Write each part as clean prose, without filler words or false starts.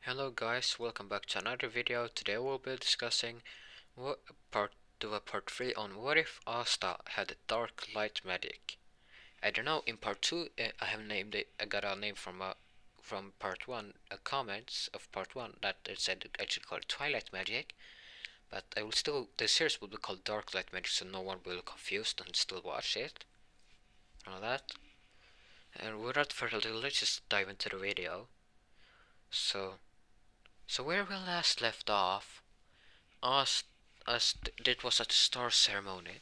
Hello guys, welcome back to another video. Today we'll be discussing what part 3 on what if Asta had dark light magic. I don't know, in part 2 I have named it, I got a name from part 1, comments of part 1 that it said I should call it Twilight Magic, but the series will be called Dark Light Magic so no one will be confused and still watch it. All that. And without further ado, let's just dive into the video. So where we last left off, Us, it was at the star ceremony,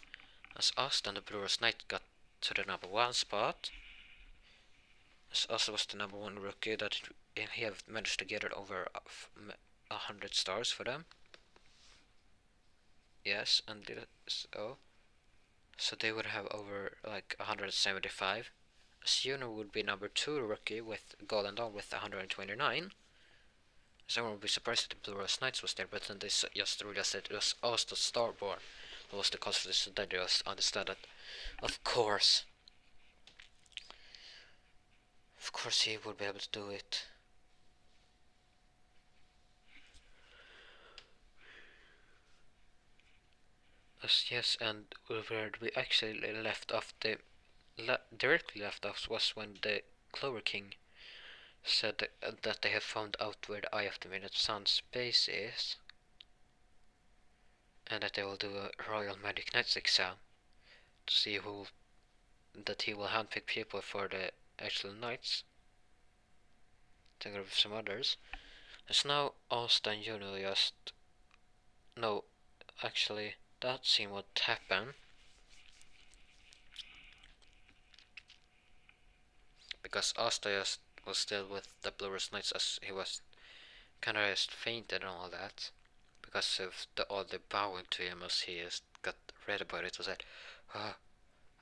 as Asta and the Brewers Knight got to the #1 spot, as Asta was the #1 rookie that he have managed to gather over 100 stars for them. Yes, and so they would have over like 175. As Juno would be #2 rookie with Golden Dawn with 129. Someone would be surprised that the Blue Knights was there, but then they just realized that it was Asta Starborn that was the cause for this, so they just understood that, of course he would be able to do it. Yes, and where we actually left off, directly left off was when the Clover King said that they have found out where the Eye of the Minute Sun's base is, and that they will do a Royal Magic Knights exam to see that he will handpick people for the actual knights, together with some others. As now Asta and Juno just no, actually that scene would happen because Asta just was still with the Blurus Knights as he was kinda just fainted and all that because of all the bowing to him as he just got read about it. Was like, oh,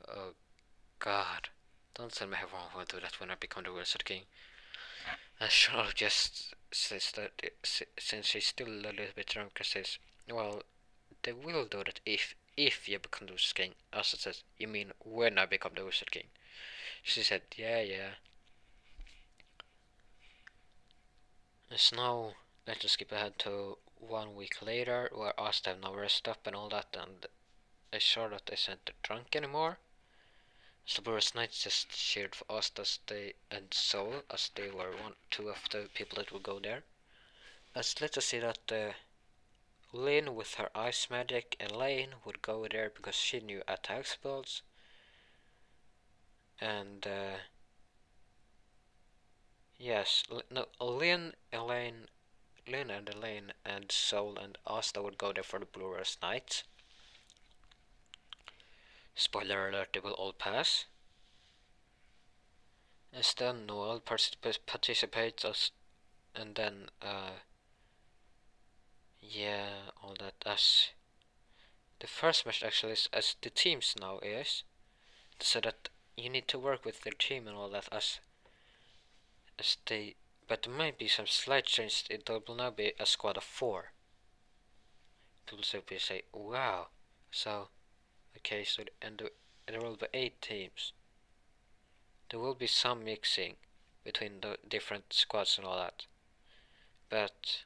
oh God, don't tell me everyone will do that when I become the Wizard King. And Charlotte just says that since she's still a little bit drunk, says, well, they will do that if you become the Wizard King. Asta says, you mean when I become the Wizard King? She said, yeah. And now let's just skip ahead to 1 week later, where Asta have no rest up and all that, and Charlotte isn't drunk anymore. So Boris Knights just cheered for Asta and Soul, as they were two of the people that would go there. Let's just see that Lynn with her ice magic, and Lane would go there because she knew attack spells. And yes, no, Lynn, and Elaine and Soul and Asta would go there for the Blue Rose Knights. Spoiler alert, they will all pass. As then Noel participates and then yeah, all that as the first match actually is as the teams now is, so that you need to work with their team and all that as they, but there might be some slight change. It will now be a squad of 4. People say, wow. So, okay, so there will be 8 teams. There will be some mixing between the different squads and all that. But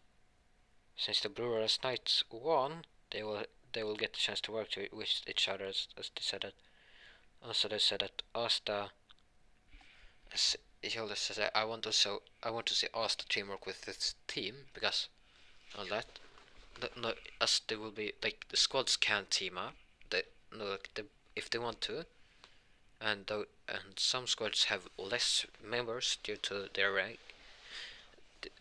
since the Blue Rose Knights won, they will get the chance to work with each other as they said that. Also, they said that Asta, Hilda says, I want to see Asta teamwork with this team because all that. No, as they will be like the squads can team up. If they want to, and some squads have less members due to their rank,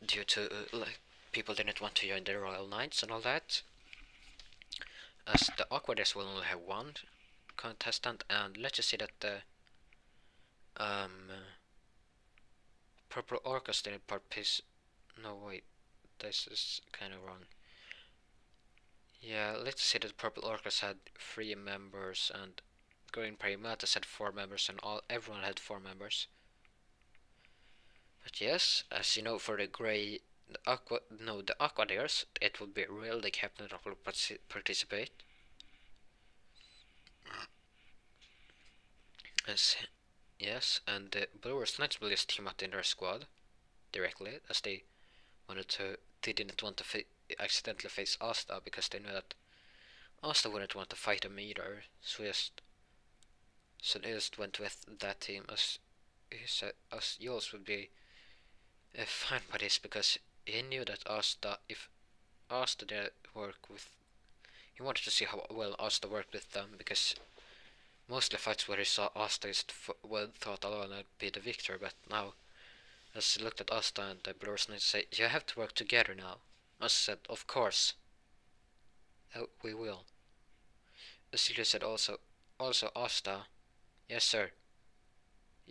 due to like people didn't want to join the Royal Knights and all that. As the Aquadus will only have 1 contestant, and let's just say that the Purple Orcas didn't participate. No wait, this is kind of wrong. Yeah, let's say that Purple Orcas had 3 members and Green Primatas had 4 members, and everyone had 4 members. But yes, as you know, for the the Aquadiers, it would be Real the captain that will participate. Yes, and the Blue Knights will just team up in their squad directly, as they they didn't want to accidentally face Asta because they knew that Asta wouldn't want to fight him either. So they just went with that team as he said, as yours would be fine by this because he knew that Asta, if Asta did work with, he wanted to see how well Asta worked with them because mostly fights where he saw Asta is well thought alone would be the victor, but now as he looked at Asta and the Blue Knight say, you have to work together now. Asta said, of course, we will. Celia said also Asta, yes sir,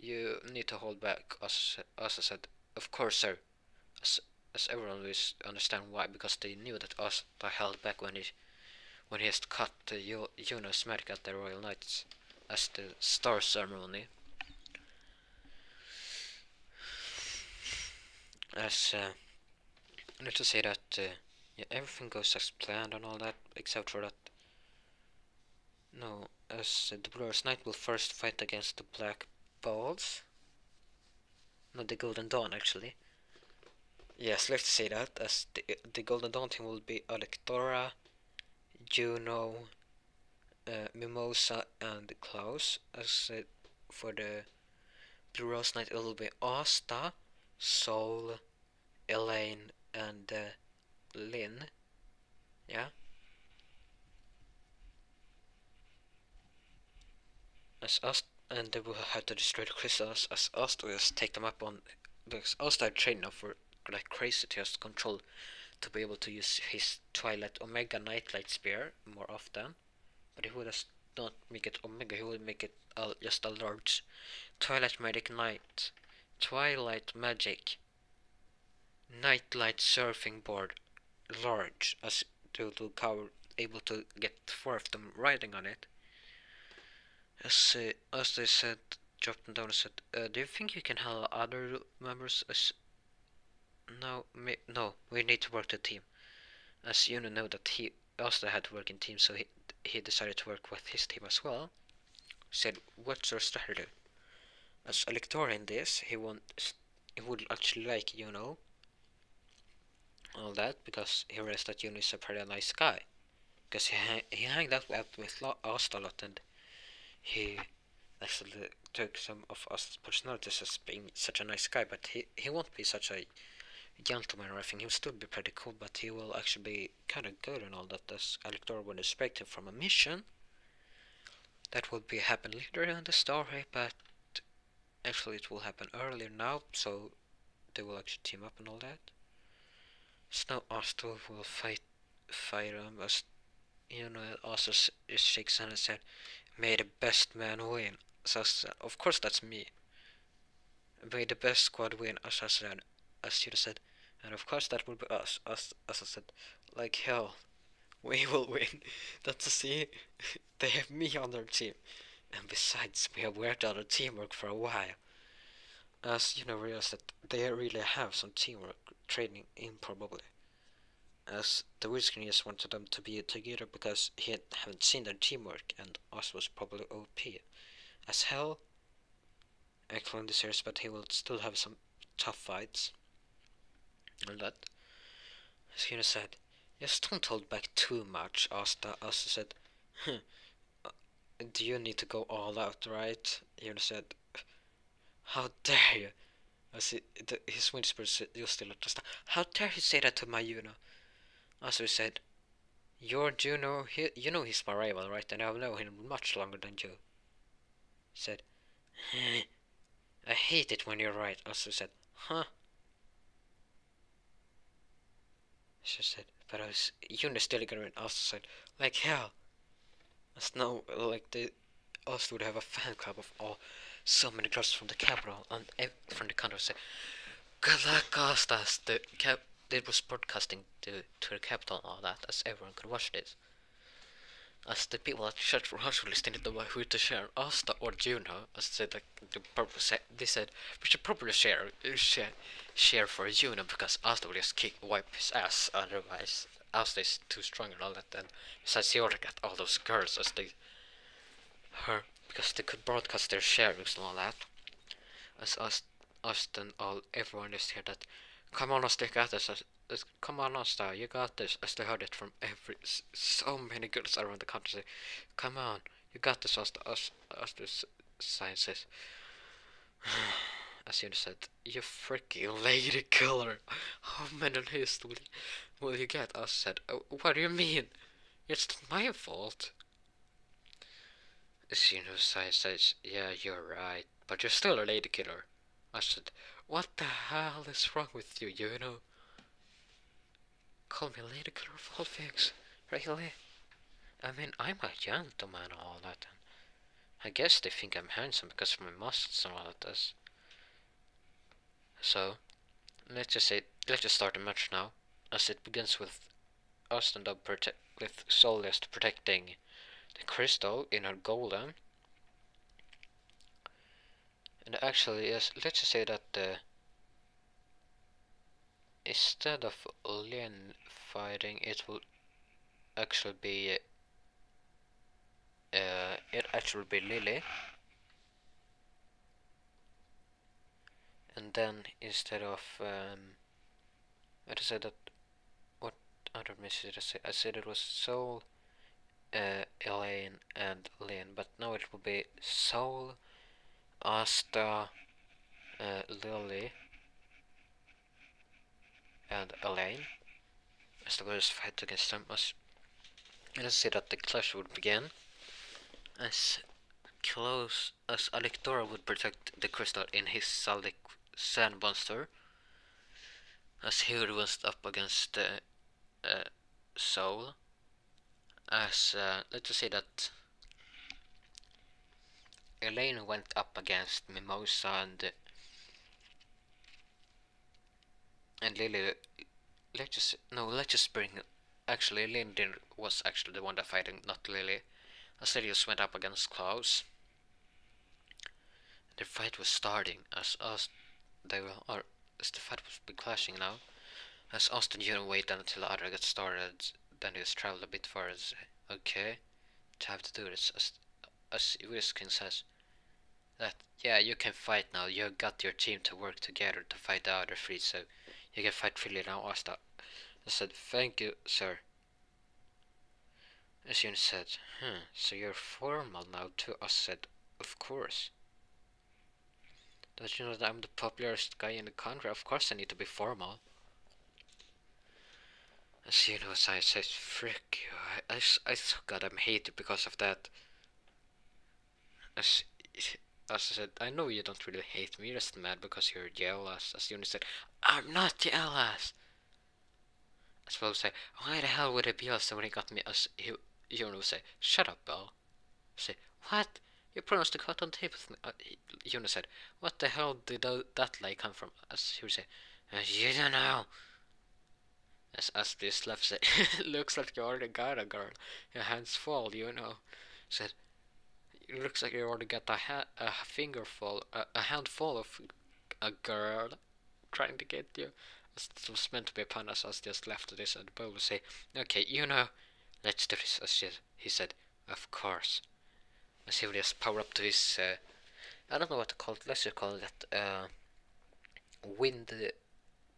you need to hold back. Asta said, of course sir, as everyone will understand why, because they knew that Asta held back when he has cut the Jonas medic at the Royal Knights as the star ceremony. As I need to say that yeah, everything goes as planned and all that, except for that. No, as the Blue Knight will first fight against the Black Balls. No, the Golden Dawn actually. Yes, let's say that, as the Golden Dawn team will be Alectora, Juno, Mimosa, and Klaus. As for the Blue Rose Knight, it will be Asta, Soul, Elaine, and Lynn. Yeah. As Asta, and they will have to destroy the crystals. As Asta will just take them up on. Because Asta had trained now for like crazy to just control to be able to use his Twilight Omega Nightlight Spear more often. But he would just not make it Omega, he would make it just a large Twilight Magic Night. Twilight Magic Nightlight Surfing Board large, as to cover, able to get 4 of them riding on it. As they said, dropped them down and said, do you think you can handle other members as no, we need to work the team. As you know that he also had to work in teams, so he decided to work with his team as well. Said, what's your strategy? As Elector in this, he would actually like all that because he realized that Juno is a pretty nice guy. Because he hanged out with Asta a lot, and he actually took some of Asta's personalities as being such a nice guy, but he won't be such a gentleman or anything. He'll still be pretty cool, but he will actually be kind of good and all that, as Elector would expect him from a mission. That will be happen later in the story, but actually it will happen earlier now, so they will actually team up and all that. So now Asta will fight him, as Asta shakes hand and said, may the best man win. So of course that's me. May the best squad win, as Asta said, and of course that will be us. Asta said, like hell, we will win. That's to see, they have me on their team, and besides, we have worked out a teamwork for a while. As realize that they really have some teamwork training in probably. As the Wizard just wanted them to be together because he haven't seen their teamwork, and us was probably OP as hell. Actually in the series, but he will still have some tough fights. And that, as he said, just don't hold back too much. Asta said, do you need to go all out, right? He said, how dare you? As his whisper still just, how dare you say that to my Juno? As he said, your Juno, he's my rival, right? And I've known him much longer than you. He said, I hate it when you're right. Also said, huh? She said, but Juno still ignorant. Also said, like hell. As now, like they also would have a fan club of so many girls from the capital and from the country. Said, good luck, Asta. It was broadcasting to the capital and all that, as everyone could watch this. As the people at the church were actually didn't know who to share, Asta or Juno. As said, like they said, we should probably share for Juno because Asta will just wipe his ass. Otherwise, Asta is too strong and all that. And besides, he already got all those girls as because they could broadcast their sharings and all that. As Asta and everyone just heard that Come on, Asta, you got this. Come on, Asta, you got this. As they heard it from so many girls around the country. Say, come on, you got this, Asta. Asta's sign says, as you said, you freaking lady killer. How many lists will you get? Asta said, oh, what do you mean? It's not my fault. As you says, yeah, you're right, but you're still a lady killer. I said, what the hell is wrong with you, you know? Call me lady killer of all things, really? I mean, I'm a gentleman and all that, and I guess they think I'm handsome because of my muscles and all that. So, let's just start the match now, as it begins with Asta with Soulist protecting the crystal in her golem. And actually, yes, let's just say that instead of Lien fighting, it will actually be Lily. And then instead of I said that what other message did I say? I said it was Soul, Elaine, and Lynn, but now it will be Soul, Asta, Lily, and Elaine. As the girls fight against them, and I see that the clash would begin as close as Alectora would protect the crystal in his sand monster, as he was up against the Soul. As let's just say that Elaine went up against Mimosa and Lily. Let's just bring. Actually, Elaine was actually the one that fighting, not Lily. Asterius went up against Klaus. The fight was starting as as the fight was clashing now. As Austin didn't wait until the other got started, then he just traveled a bit far and said, okay, time to do this. As Wiskin says that, yeah, you can fight now. You got your team to work together to fight the other three, so you can fight freely now, Asta. I said, thank you, sir. As Yun said, so you're formal now too? I said, of course. Don't you know that I'm the popularest guy in the country? Of course I need to be formal. As you know, I said, frick you. I so goddamn hate you because of that. As I said, I know you don't really hate me, you're just mad because you're jealous. As Yun said, I'm not jealous. As well say, why the hell would I be jealous when he got me? As Yun would say, shut up, Belle. Say, what? You promised to cut on tape with me. Yuna said, what the hell did that lie come from? As he would say, you don't know. As this left said, looks like you already got a girl. Your hands full, you know. Said, it looks like you already got a fingerful, a handful of a girl trying to get you. As it was meant to be a pun, as just left this, and Bo would say, okay, you know, let's do this. As he said, of course. As he would just power up to his, I don't know what to call it, let's just call it, Wind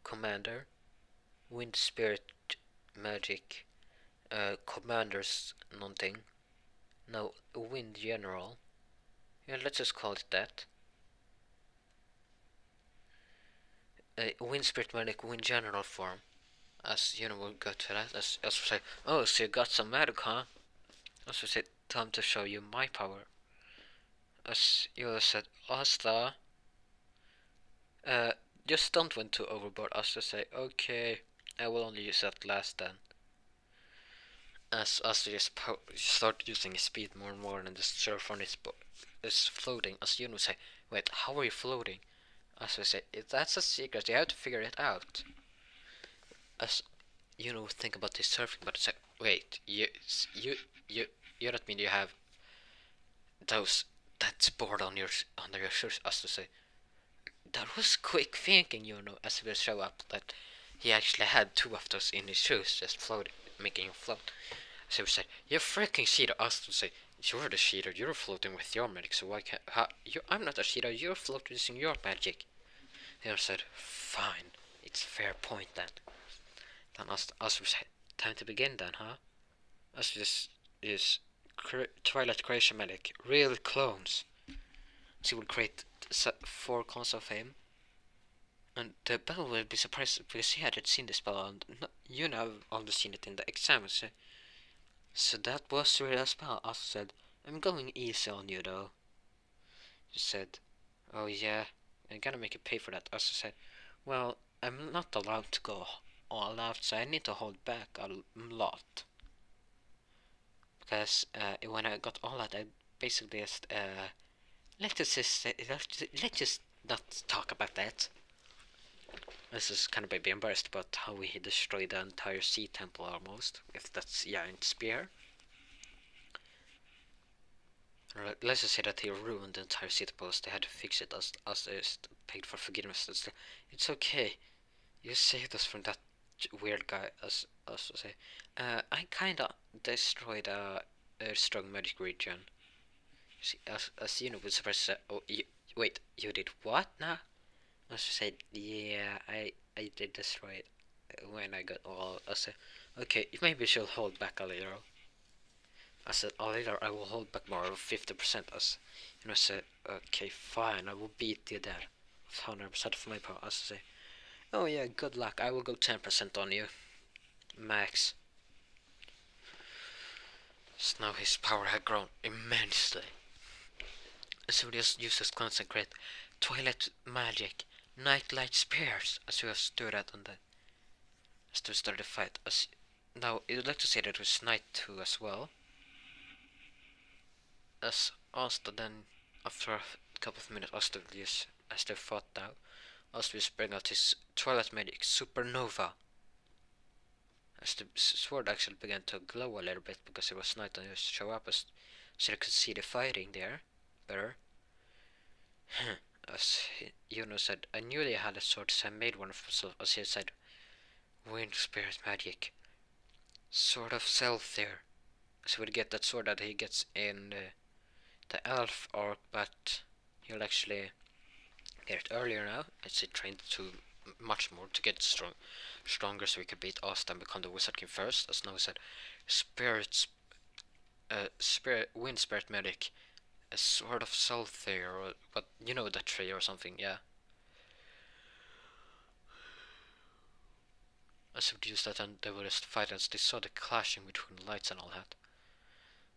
Commander, Wind Spirit Magic, Commanders nothing, no, Wind General, yeah, let's just call it that, Wind Spirit Magic, Wind General form, as, you know, we'll go to that, as we say, oh, so you got some magic, huh? As we say, time to show you my power. As you said, Asta, just don't went too overboard. Asta say, okay, I will only use that last then. As Asta just start using his speed more and more, and the surf on is floating. As you would say, wait, how are you floating? As we say, that's a secret. You have to figure it out. As you know, think about this surfing, but say, wait, you don't mean you have that board on under your shoes? As to say, that was quick thinking, you know, as we show up that he actually had two of those in his shoes, just floating, making him float. So we said, you freaking cheater. Us to say, you're the cheater, you're floating with your magic, so why can't, I'm not a cheater, you're floating using your magic. He said, fine, it's a fair point then. Then us was time to begin then, huh? Us is Twilight Creation Medic, real clones. She will create 4 clones of him. And the Bell will be surprised because he hadn't seen the spell, and you know, I've only seen it in the exams. So that was really a spell. Asta said, I'm going easy on you though. She said, oh yeah, I'm gonna make you pay for that. Asta said, well, I'm not allowed to go all out, so I need to hold back a lot. Because when I got all out, I basically just, let's just not talk about that. This is kind of baby embarrassed about how we destroyed the entire sea temple almost, if that's giant spear. Let's just say that he ruined the entire sea temple, as they had to fix it, as they just paid for forgiveness. It's okay, you saved us from that weird guy, as to say. I kinda destroyed a strong magic region. You see, as you know, was supposed to say, oh, wait, you did what now? I said, yeah, I did destroy it when I got all. I said, okay, maybe she'll hold back a little. I said, a little, I will hold back more of 50%. I said, okay, fine, I will beat you there. 100% of my power. I said, oh yeah, good luck, I will go 10% on you. Max. So now his power had grown immensely. So he just uses consecrate Twilight magic, nightlight spears, as we have stood at on the to start the fight. Now, I'd like to say that it was night 2 as well. As Asta then, after a couple of minutes, Asta just, as they fought now, Asta will bring out his Twilight Magic Supernova. As the sword actually began to glow a little bit because it was night and just show up so they could see the fighting there better. As Juno said, I knew they had a sword, so I made one of myself. As he said, Wind Spirit Magic. Sort of self there. So we get that sword that he gets in the elf arc, but he'll actually get it earlier now. It's trained to much more to get stronger, so we could beat Asta and become the Wizard King first. As now we said, Wind Spirit Medic, a sort of self there, or but you know that tree or something, yeah. As we used that, and they were just fighting as they saw the clashing between lights and all that.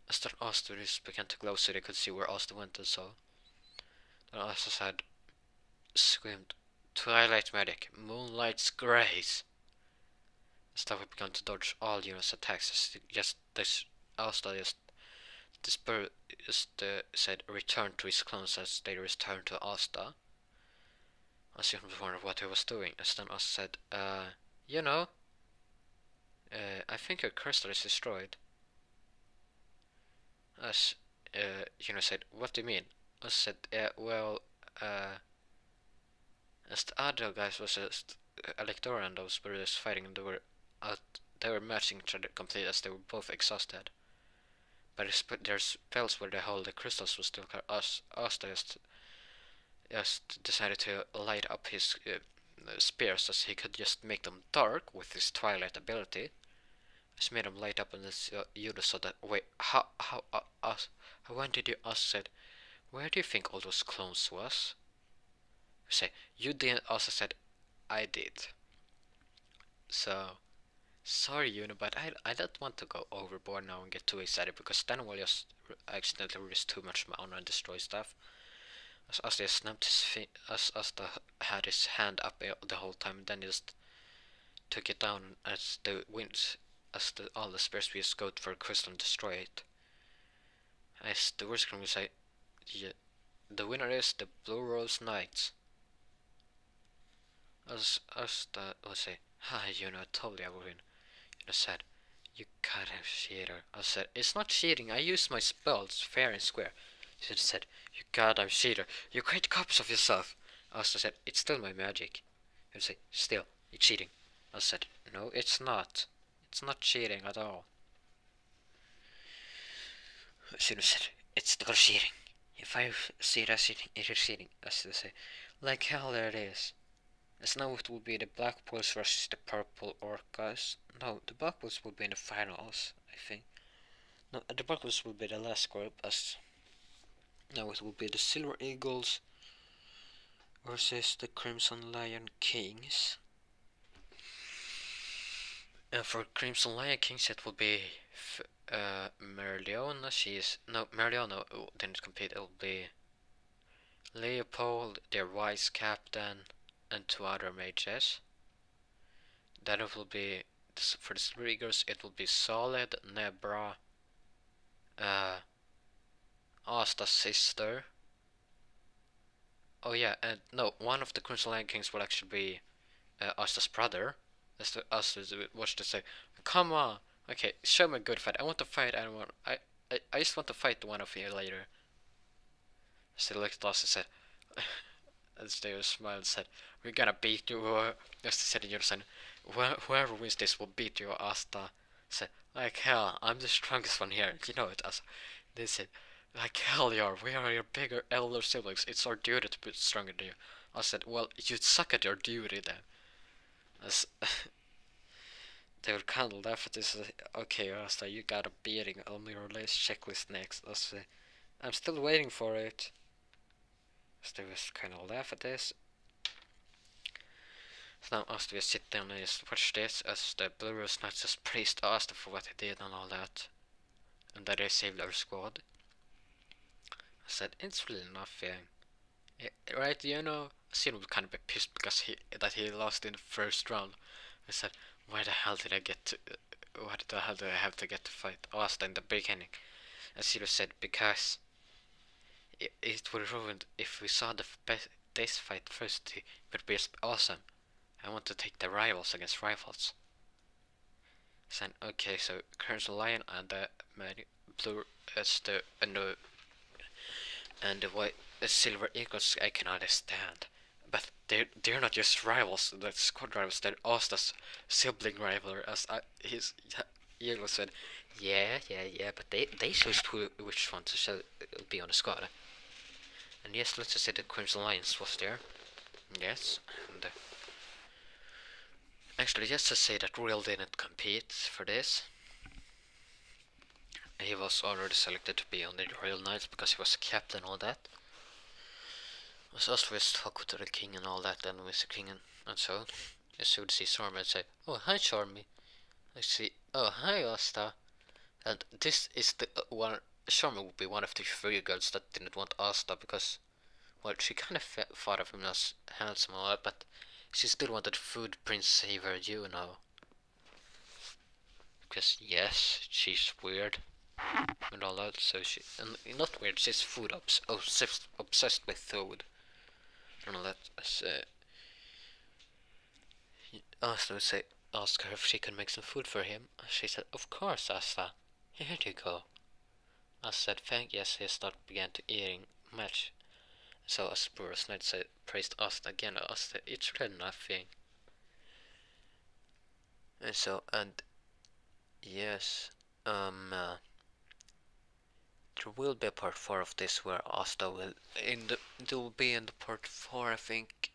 As then Asta just began to glow so they could see where Asta went and so. Then Asta said, screamed, Twilight Medic, Moonlight's Grace. As then we began to dodge all Yuna's attacks. Just this Asta said return to his clones as they returned to Asta. As Yuna was wondering what he was doing. As then Asta said, you know, I think your crystal is destroyed. As said, what do you mean? I said, well, as the other guys was just Electora and those were just fighting and they were matching each other completely as they were both exhausted. But their spells where they hold the crystals was still Asta just decided to light up his spears as he could just make them dark with his twilight ability. Just made them light up and Yuda saw that. Wait, when did you ask? Said, where do you think all those clones was? Say, you didn't. Also said, I did. So, sorry, Yuno, but I don't want to go overboard now and get too excited because then we'll just accidentally risk too much mana and destroy stuff. As Asta snapped his as Asta had his hand up the whole time, and then he just took it down as the winds. All the spears we just go for a crystal and destroy it. As the worst can we say, the winner is the Blue Rose Knights. As the let's say, hi, I told you I would win. Said, you goddamn cheater. I said, it's not cheating. I use my spells fair and square. She said, you goddamn cheater. You create copies of yourself. I said, it's still my magic. You say, still, it's cheating. I said, no, it's not. It's not cheating at all. She said, it's still cheating. If I see it as cheating, it is cheating. I should say, like hell there it is. As now it will be the Black Bulls versus the Purple Orcas. No, the Black Bulls will be in the finals, I think. No, the Black Bulls will be the last group, as now it will be the Silver Eagles versus the Crimson Lion Kings. And for Crimson Lion Kings it will be Merliona. Merliona didn't compete. It will be Leopold, their vice captain, and 2 other mages. Then it will be, for the Silver Eagles, it will be Solid, Nebra, Asta's sister. Oh yeah, and no, one of the Crimson Lion Kings will actually be Asta's brother. Asta watched to say, "Come on, okay, show me a good fight. I want to fight anyone. I just want to fight one of you later." She looked at Asta and said, and they smiled and said, "We're gonna beat you." Asta said in unison, "Whoever wins this will beat you." Asta said, "Like hell, I'm the strongest one here. You know it." As they said, "Like hell, you are. We are your bigger elder siblings. It's our duty to be stronger than you." I said, "Well, you suck at your duty then." As they would kind of laugh at this. Okay, Asta, you got a beating on your list checklist next. I said, "I'm still waiting for it." So they was kind of laugh at this. So now Asta will sit down and just watch this as the Blue Rose Knights just praised Asta for what he did and all that. And that they saved our squad. I said, "It's really nothing. Right, you know, Sin would kind of be pissed because he lost in the first round." I said, "Why the hell did I get to, why the hell did I have to get to fight Asta in the beginning?" And Zero said, "Because it would ruin if we saw this fight first. It would be awesome. I want to take the rivals against rivals." Said, "Okay, so Crimson Lion and the blue as the and the white Silver Eagles I can understand, but they're not just rivals. The squad rivals. They're Asta's sibling rival." As his Eagle said, "Yeah, but they chose which one to be on the squad." And yes, let's just say the Crimson Lions was there. Yes, and actually, just to say that Real didn't compete for this. He was already selected to be on the Royal Knights because he was captain and all that. It was us with talk with the king and all that, and with the king and so. As you would see Stormy and say, "Oh, hi Stormy." I see, "Oh, hi Asta." And this is the one, Stormy would be one of the 3 girls that didn't want Asta because, well, she kind of thought of him as handsome and all that, but she still wanted food Prince Saver, you know. Because, yes, she's weird and all that, so and not weird, she's obsessed with food and all that. So, Asta would say, ask her if she can make some food for him. She said, "Of course, Asta. Here you go." Asta said, "Thank yes." He began to eating much. So as Bruce Knight said, praised Asta again. Asta, "It's really nothing." And so, and yes, there will be a part 4 of this where Asta will it will be in the part 4. I think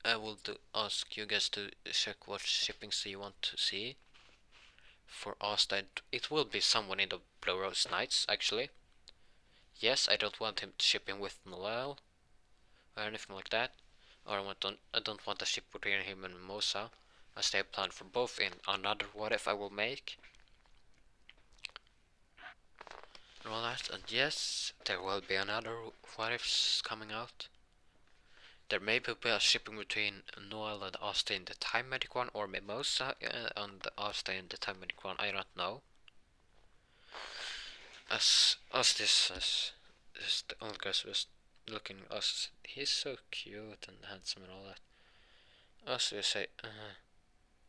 I will ask you guys to check what shippings you want to see for Asta. It will be someone in the Blue Rose Knights actually. Yes, I don't want him shipping with Noel or anything like that, or I don't want a ship between him and Mosa, as they have planned for both in another What If I will make. And all that, and yes, there will be another What Ifs coming out. There may be a shipping between Noel and Asta in the Time Medic one, or Mimosa and Asta in the Time Medic one, I don't know. As the old guy was looking us, he's so cute and handsome and all that. Asta will say,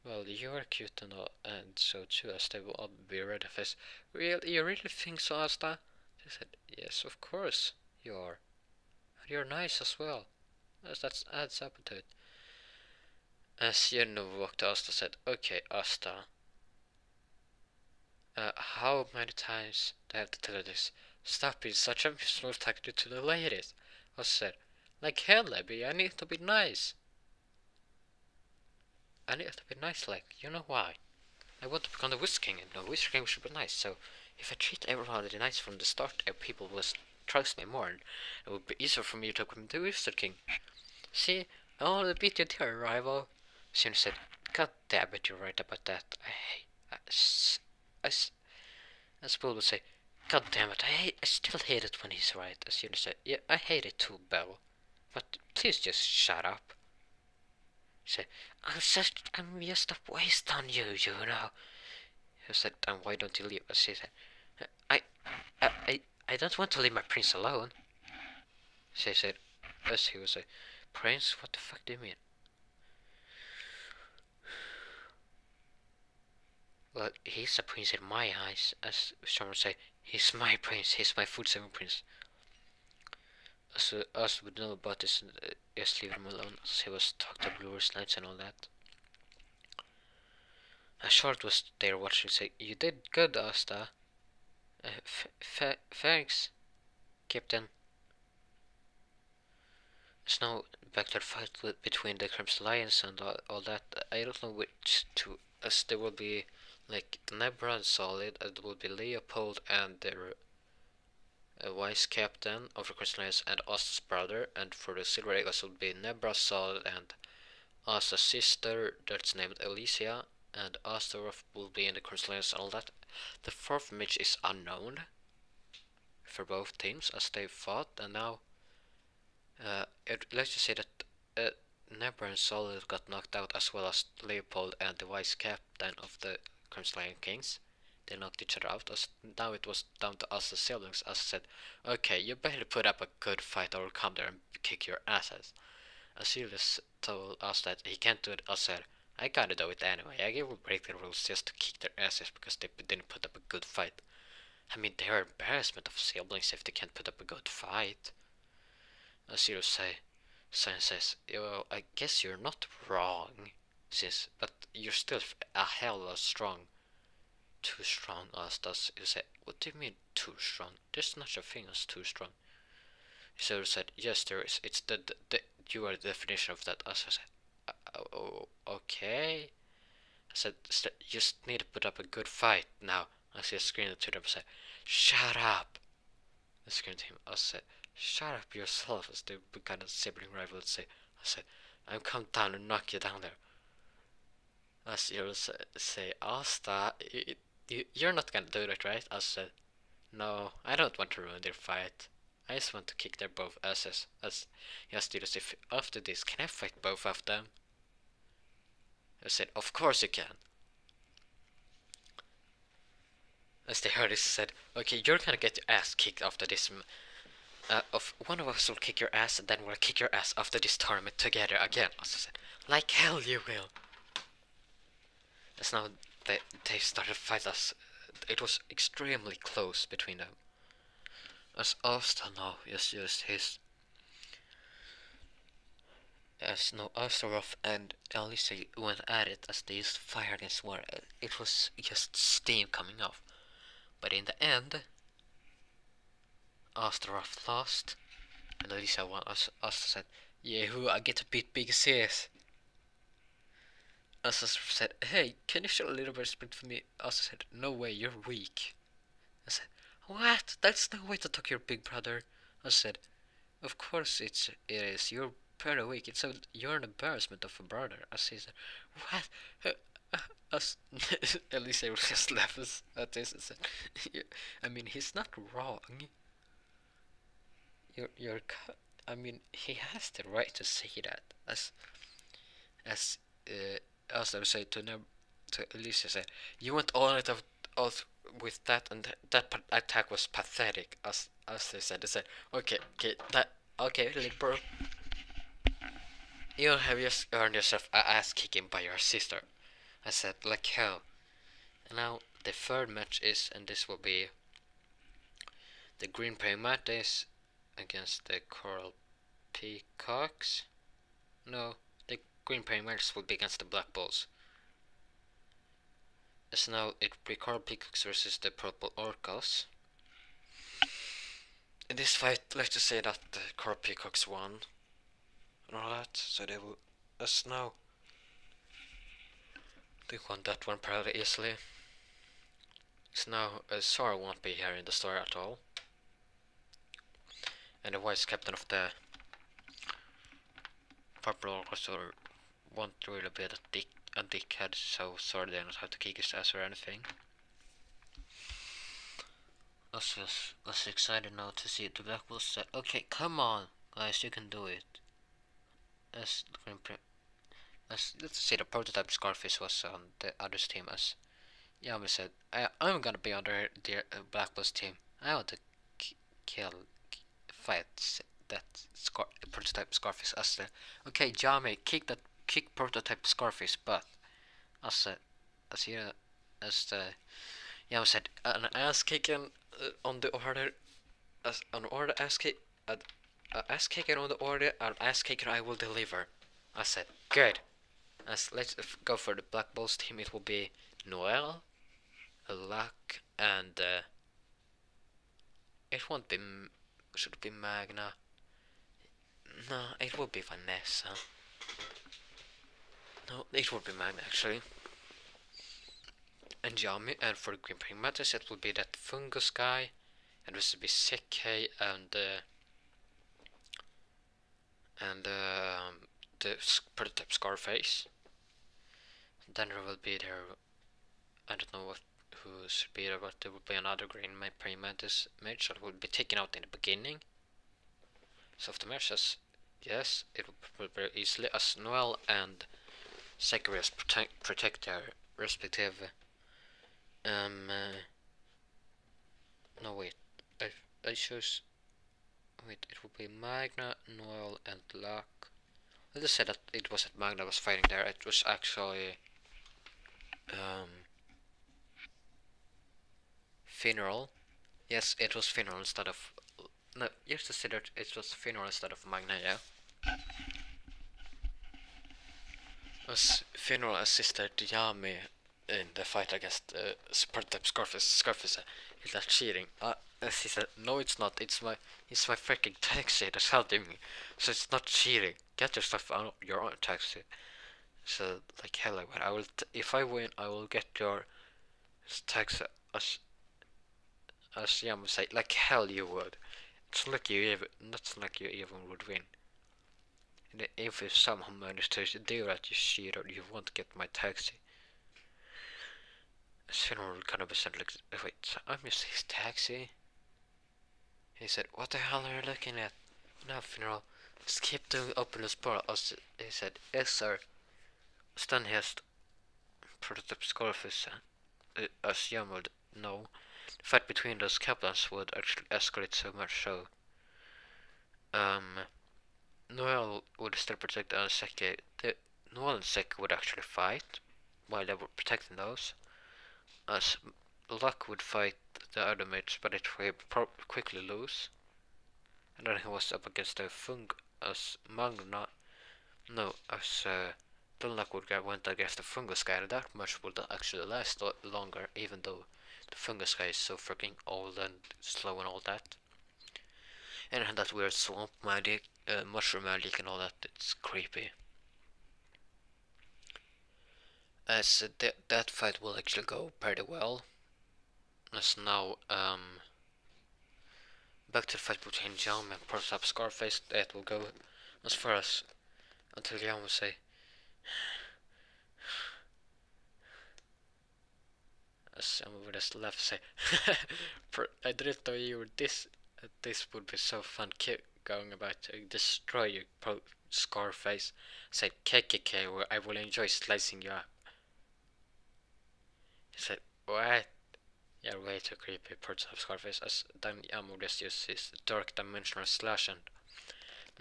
"Well, you're cute and all, and so too," as they will all be red of his. "Really, you really think so, Asta?" She said, "Yes, of course you are. And you're nice as well." As that adds up to it. As Yenno walked to Asta said, "Okay, Asta. How many times do I have to tell you this? Stop being such a smooth talker to the ladies." Asta said, "Like hell, Abby, I need to be nice." I need to be nice, like, you know why? I want to become the Wizard King, and the Wizard King should be nice, so if I treat everybody nice from the start, people will trust me more, and it would be easier for me to become the Wizard King. See, I only beat you dear rival. Soon said, God damn it, you're right about that. I, as Bill would say, God damn it, I still hate it when he's right. As Soon said, yeah, I hate it too, Bell. But please just shut up. Say, I'm just a waste on you, you know. He said, and why don't you leave? She said, I, I, I, I don't want to leave my prince alone. She said, as he was say, Prince, what the fuck do you mean? Well, he's a prince in my eyes, as someone say, he's my prince, he's my food serving prince. As us would know about this, just leave him alone, as he was talked to Blue's Nights and all that. A short was there watching, say, you did good, Asta. Thanks, Captain. It's now back to the fight between the Crimson Lions and all that. I don't know which two, as there will be like Nebra and Solid, and there will be Leopold and their vice captain of the Crimson Lions and Asta's brother, and for the Silver Eagles will be Nebra, Solid, and Asta's sister that's named Alicia, and Astaroth will be in the Crimson Lions and all that. The fourth match is unknown for both teams as they fought, and now let's just say that Nebra and Solid got knocked out as well as Leopold and the vice captain of the Crimson Lion Kings. They knocked each other out. As now it was down to us, the siblings. Us said, "Okay, you better put up a good fight, or we'll come there and kick your asses." Asilius told us that he can't do it. Us said, "I gotta do it anyway. I will break the rules just to kick their asses because they didn't put up a good fight. I mean, they're an embarrassment of siblings if they can't put up a good fight." Asilius says, "Well, I guess you're not wrong, sis, but you're still a hell of strong." Too strong, Astas. You say, what do you mean too strong? There's not a thing as too strong. So said, yes, there is. It's the you are the definition of that. Asta said, oh, okay. I said, you just need to put up a good fight now. I said, screamed to them. I said, shut up. I screamed to him. I said, shut up yourself. As the kind of sibling rival would say. I said, I'm come down and knock you down there. As you say, Asta, you're not gonna do that, right? I said, no, I don't want to ruin their fight. I just want to kick their both asses. As he asked us if after this, can I fight both of them? I said, of course you can. As they heard this, said, okay, you're gonna get your ass kicked after this. Of one of us will kick your ass, and then we'll kick your ass after this tournament together again. As I said, like hell you will. As now they started fight us. It was extremely close between them. As Asta now, yes, his as no Astaroth and Alicia went at it as they used fire against water. It was just steam coming off. But in the end, Astaroth lost, and Alicia won. Asta said, "Yahoo! I get to beat Big Sis." Asta said, "Hey, can you show a little bit of respect for me?" Asta said, "No way, you're weak." I said, "What? That's no way to talk to your big brother." I said, "Of course it is. You're pretty weak. You're an embarrassment of a brother." As he said, "What?" As Elisa just laughs at this and said, "I mean, he's not wrong. You're. I mean, he has the right to say that." As as I would say to Elisa, said, "You went all out with that, and that attack was pathetic." As they said, "Okay, little bro, you have just earned yourself a ass kicking by your sister." I said, like hell. And now the third match is, and this will be the Green Praying Mantis against the Coral Peacocks. No, the Green Praying Mantis will be against the Black Bulls. As now it will be Coral Peacocks versus the Purple Orcas. In this fight, let's just say that the Coral Peacocks won and all that, so they will. As now We won that one pretty easily. So now Sora won't be here in the story at all. And the vice captain of the purple orchestra won't really be a dickhead, so Sora didn't have to kick his ass or anything. I was excited now to see the Black Bulls said, okay, come on, guys, you can do it. Let's see, the prototype Scarface was on the other team as Yami said, I'm gonna be on the Black Bulls team. I want to kill, fight that prototype Scarface Asta. Okay, Yami, kick prototype Scarface, but as you as the Yami said, an ass kicking on the order, as an order ass kick, ass kicking on the order, an ass kicking I will deliver. I said, good. Let's go for the Black Bulls team. It will be Noel, Luck, and it won't be. Should it be Magna? No, it will be Vanessa. No, it will be Magna actually. And Yami, and for Green Primates it will be that fungus guy, and this will be Sekkei and the prototype Scarface. Then there will be I don't know who should be there, but there will be another Green Primates mage that will be taken out in the beginning. So if the match says yes, it will be very easily as Noel and Zacharias protect their respective. No wait, I chose. Wait, it will be Magna, Noel, and Luck. I just said that it wasn't Magna was fighting there. It was actually Funeral. Yes, it was Funeral instead of. No, you just said that it was Funeral instead of Magna. Yeah. As Funeral assisted Yami in the fight against prototype Scarface. Scarface, is that cheating? He said, no, it's not. It's my freaking taxi that's helping me. So it's not cheating. Get your stuff on your own taxi. So like hell, I will. If I win, I will get your taxi. As Yami say, like hell you would. It's like you even. Not like you even would win. And if you somehow manage to do that, you cheat or you won't get my taxi. Funeral kind of said, like, wait, I'm just his taxi. He said, what the hell are you looking at? No, Funeral, just keep doing open the spur. He said, yes, sir. Then he has prototype Scarface, as Jan would know. The fight between those captains would actually escalate so much so. Noel would still protect Seki. Noel and Seki would actually fight while they were protecting those. As Luck would fight the other mates, but it would quickly lose. And then he was up against the as Magna. No, as Luck would went against the fungus guy, and that much would actually last longer, even though the fungus guy is so freaking old and slow and all that. And had that weird swamp magic, mushroom magic, and all that. It's creepy. As that fight will actually go pretty well. As now, back to the fight between Jam and Prototype Scarface. That will go as far as until Jam will say, as Jam would just laugh say, I didn't know you were this. This would be so fun. Going about to destroy you, Scarface. Said KKK, where I will enjoy slicing you up. He said, what? Yeah, way too creepy, Prototype Scarface, as then Yamo just uses his dark dimensional slash and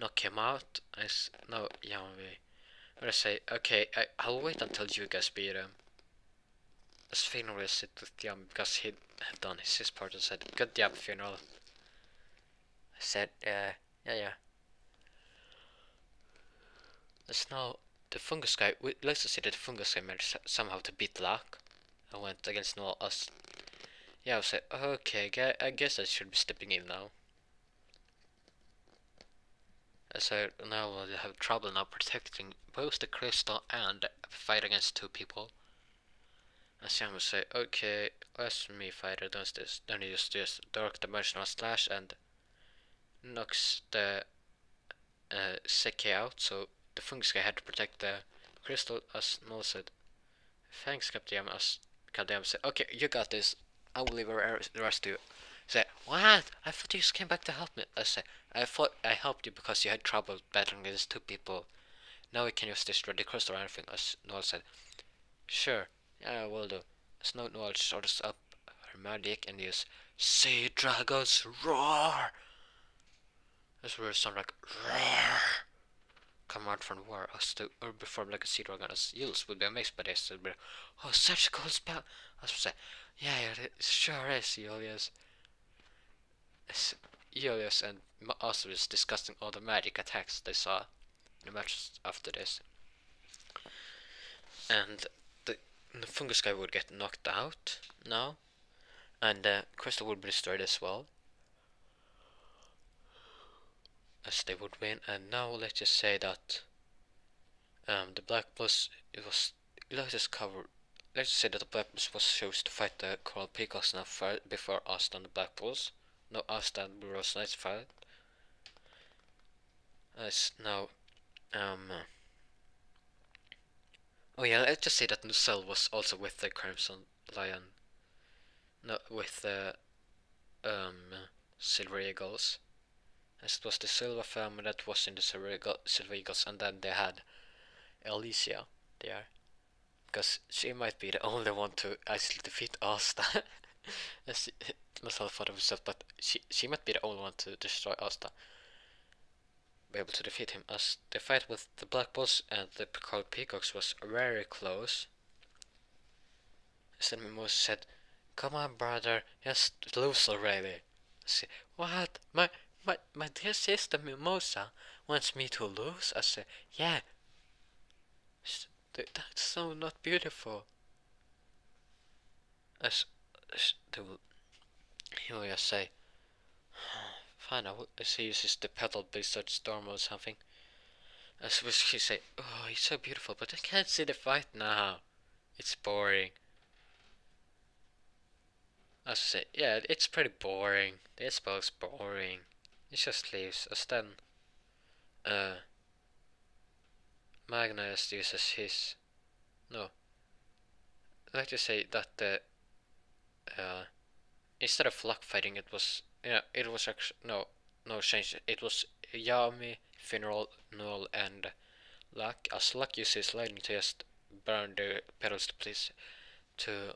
knock him out. As no, Yamo, but I say, okay, I'll wait until you guys beat him. As Funeral will sit with Yamo because he had done his part and said, good job, Funeral. I said, yeah. As now, the fungus guy, let's just say that the fungus guy managed somehow to beat Luck. I went against Noel us. Yeah, I was like, okay, I guess I should be stepping in now. So now we'll have trouble now protecting both the crystal and fight against two people. And Sam will say, okay, let's me fighter does this. Then he just dark dimensional slash and knocks the Seki out, so the fungus guy had to protect the crystal, as Null said. Thanks, Captain. As Captain said, okay, you got this. I will leave the rest to you. Say, what? I thought you just came back to help me. I say, I thought I helped you because you had trouble battling these two people. Now we can just destroy the crystal or anything, as Noel said. Sure, yeah, I will do. As Noel starts up her magic and yells, "Sea dragons roar!" This will sound like roar. Command from war us to or perform like a sea dragon as Jules would be amazed by this. Would be, oh, such a cool spell. I was say, yeah, it sure is, Julius. Julius and also is discussing all the magic attacks they saw in the matches after this. And the fungus guy would get knocked out now, and Crystal would be destroyed as well, as they would win. And now let's just say that the Black Plus it was let's just cover. Let's just say that the Black Plus was chosen to fight the Coral Peacocks now before Asta and the Black Bulls. No, Asta and Blue Rose Knights fight. As now, oh yeah, let's just say that Nucel was also with the Crimson Lion. No, with the Silver Eagles. As it was the Silver family that was in the Silver Eagles, and then they had Alicia there. Because she might be the only one to actually defeat Asta. As myself thought of herself, but she might be the only one to destroy Asta. Be able to defeat him, as the fight with the Black Bulls and the Coral Peacocks was very close. As the Mimosa said, "Come on, brother, just lose already." I say, "What? My dear sister Mimosa wants me to lose?" I say, "Yeah, that's so not beautiful." As he will just say, "Fine, I will." As he uses the pedal blizzard storm or something. As she say, "Oh, he's so beautiful, but I can't see the fight now. It's boring." I say, "Yeah, it's pretty boring. The spell's boring." It just leaves. As then, Magnus uses his. No, let's just say that uh, instead of luck fighting, it was it was actually no change. It was Yami, Funeral, Null, and Luck. As Luck uses lightning to just burn the petals to please to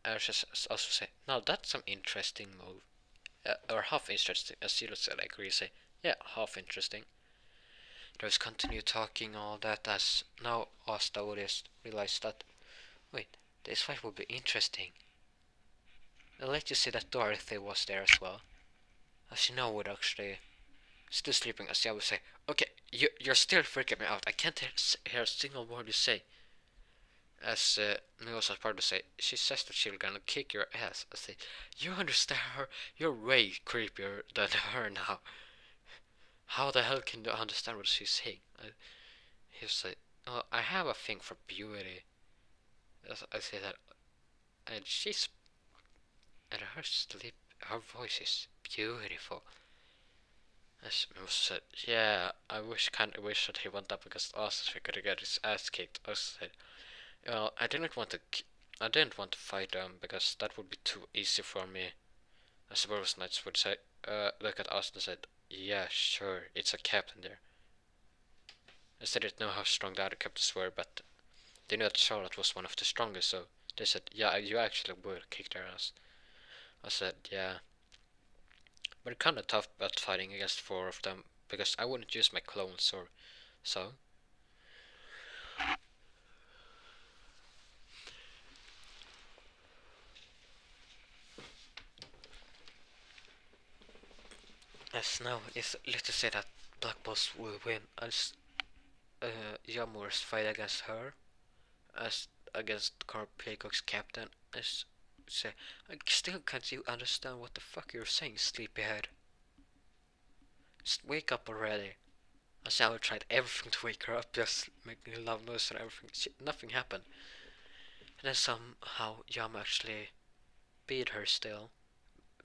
Ashes also say, now that's some interesting move. Or half interesting, as Zero said, I agree, say, yeah, half interesting. There's continue talking all that as now Asta would just realize that, wait, this fight would be interesting. Let's just say that Dorothy was there as well. As you know, would actually still sleeping, as I would say, okay, you're still freaking me out. I can't hear a single word you say. As Milosa's part to say, she says that she's gonna kick your ass. I say, you understand her? You're way creepier than her now. How the hell can you understand what she's saying? He'll say, oh, I have a thing for beauty. I say that, and her voice is beautiful. As Mimosa said, yeah, I wish that he went up against us so he could get his ass kicked. I said, well, I didn't want to fight them because that would be too easy for me. I suppose Knights would say, look at us and said, yeah, sure, it's a captain there. I didn't know how strong the other captains were, but they knew that Charlotte was one of the strongest, so they said, yeah, you actually will kick their ass. I said, yeah. But it's kinda tough about fighting against four of them, because I wouldn't use my clones or so. As now, let's just say that Black Boss will win as Yamur's fight against her, as against Carl Playcock's captain. As say, I still can't you understand what the fuck you're saying, sleepyhead. Just wake up already. As I tried everything to wake her up, just making love noise and everything. Nothing happened. And then somehow Yama actually beat her still,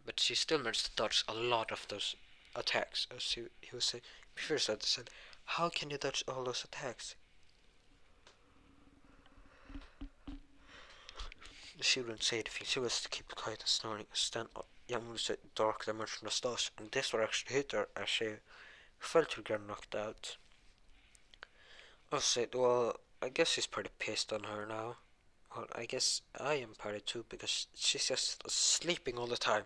but she still managed to dodge a lot of those attacks. As he was saying, first I said, how can you dodge all those attacks? She wouldn't say anything. She was to keep quiet and snoring. Stand up. Yama was a dark dimensional stars, and this one actually hit her as she felt her get knocked out. I said, well, I guess she's pretty pissed on her now. Well, I guess I am pretty too, because she's just sleeping all the time.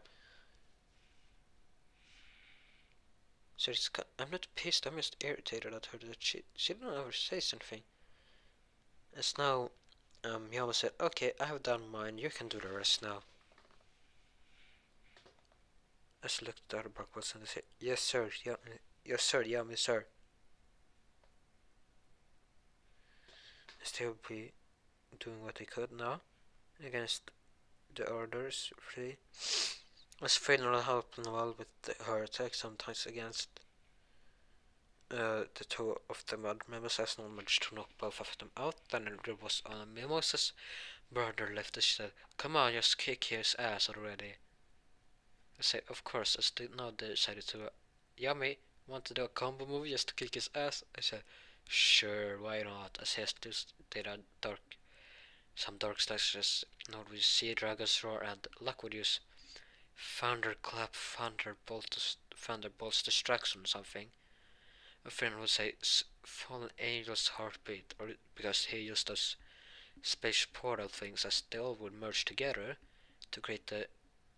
So I'm not pissed, I'm just irritated at her that she didn't ever say something. As now, Yama said, okay, I have done mine, you can do the rest now. As looked at the other Brockwells and they said, yes sir, yes sir, Yami sir. As they would be doing what they could now, against the orders, really. As Fenrir helping well with her attack sometimes against the two of the other members as no managed to knock both of them out. Then there was Mimosas brother left and said, come on, just kick his ass already. I said, of course, as they now decided to, Yummy, want to do a combo move just to kick his ass? I said, sure, why not? As he has just did a some dark slashes, now we see Dragon's Roar and Luck would use Thunderclap, Thunderbolt's Distraction or something. A friend would say Fallen Angel's Heartbeat, or because he used those space portal things as they all would merge together to create the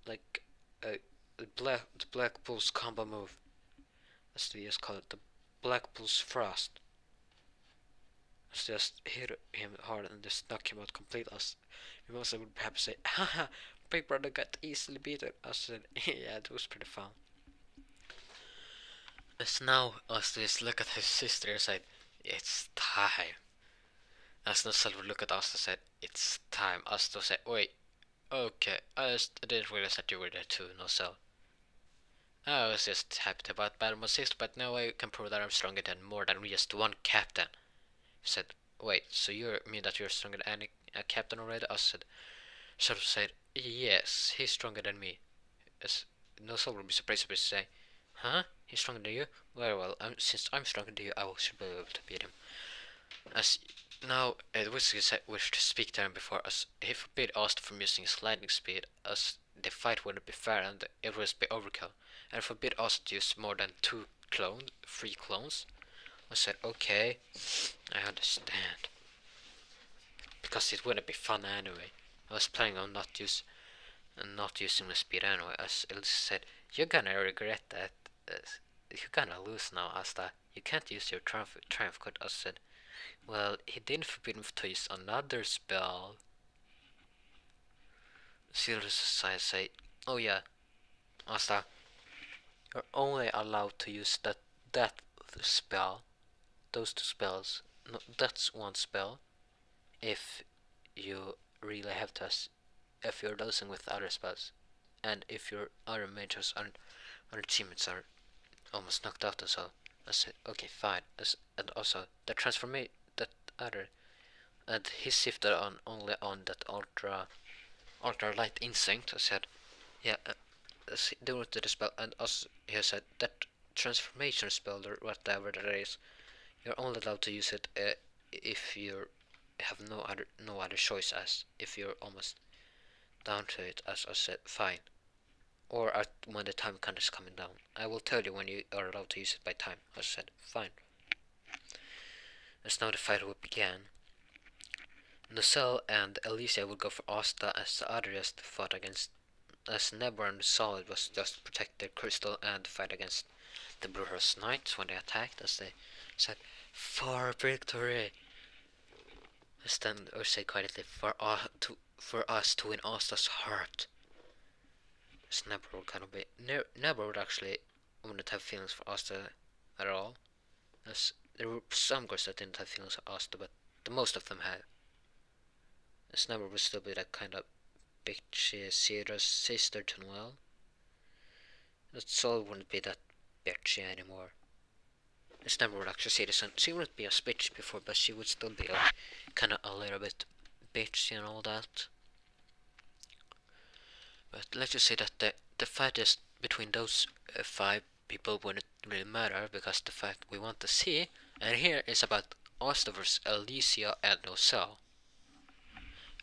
like the Black Bull's combo move, as they just call it, the Black Bull's Frost. As just hit him hard and just knock him out completely. As we also would perhaps say, haha, Big Brother got easily beaten. I said, yeah, it was pretty fun. As now Asta look at his sister and said, it's time. As Nocel would look at Asta and said, it's time. Asta said, wait, okay, I didn't realize that you were there too, Nocel. I was just happy about battle my sister, but now I can prove that I'm stronger than more than just one captain. He said, wait, so you mean that you're stronger than any captain already? I said, Shadow said, yes, he's stronger than me. As Nocel would be surprised to say, huh? He's stronger than you? Very well, since I'm stronger than you, I should be able to beat him. As now, Whiskey wished to speak to him before us. He forbid Asta from using his lightning speed, as the fight wouldn't be fair and it would be overkill, and forbid Asta to use more than 3 clones. I said, okay, I understand. Because it wouldn't be fun anyway. I was planning on not using the speed anyway. As Elise said, you're gonna regret that. You're gonna lose now, Asta. You can't use your triumph code. I said, well, he didn't forbid me to use another spell. Serious say, oh yeah, Asta, you're only allowed to use that spell, those 2 spells. No, that's one spell. If you really have to, if you're losing with other spells, and if your other mages and other teammates are almost knocked out and so. I said, okay, fine. And also the transformation, that other, and he shifted on only on that ultra light instinct. I said, yeah, do it to the spell, and also he said that transformation spell or whatever that is, you're only allowed to use it if you have no other choice, as if you're almost down to it. As I said, fine. Or when the time count is coming down, I will tell you when you are allowed to use it by time. I said, fine. As now the fight will begin. Nocel and Alicia would go for Asta as the other just fought against, as Nebor and Solid was just to protect their crystal and fight against the Blue Horse Knights when they attacked, as they said, for victory. As then, or say quietly, for us to win Asta's heart. As Nebor would kind of be, Nebor would actually wouldn't have feelings for Asta at all, as there were some girls that didn't have feelings for Asta, but the most of them had. As Nebor would still be that kind of bitchy Sierra's sister to Noel. That Sol wouldn't be that bitchy anymore. As Nebor would actually say this, and she wouldn't be as bitchy before, but she would still be like, kind of a little bit bitch and all that. But let's just say that the fight is between those five people wouldn't really matter because the fight we want to see, and here is about Asta vs Alicia and Nocel.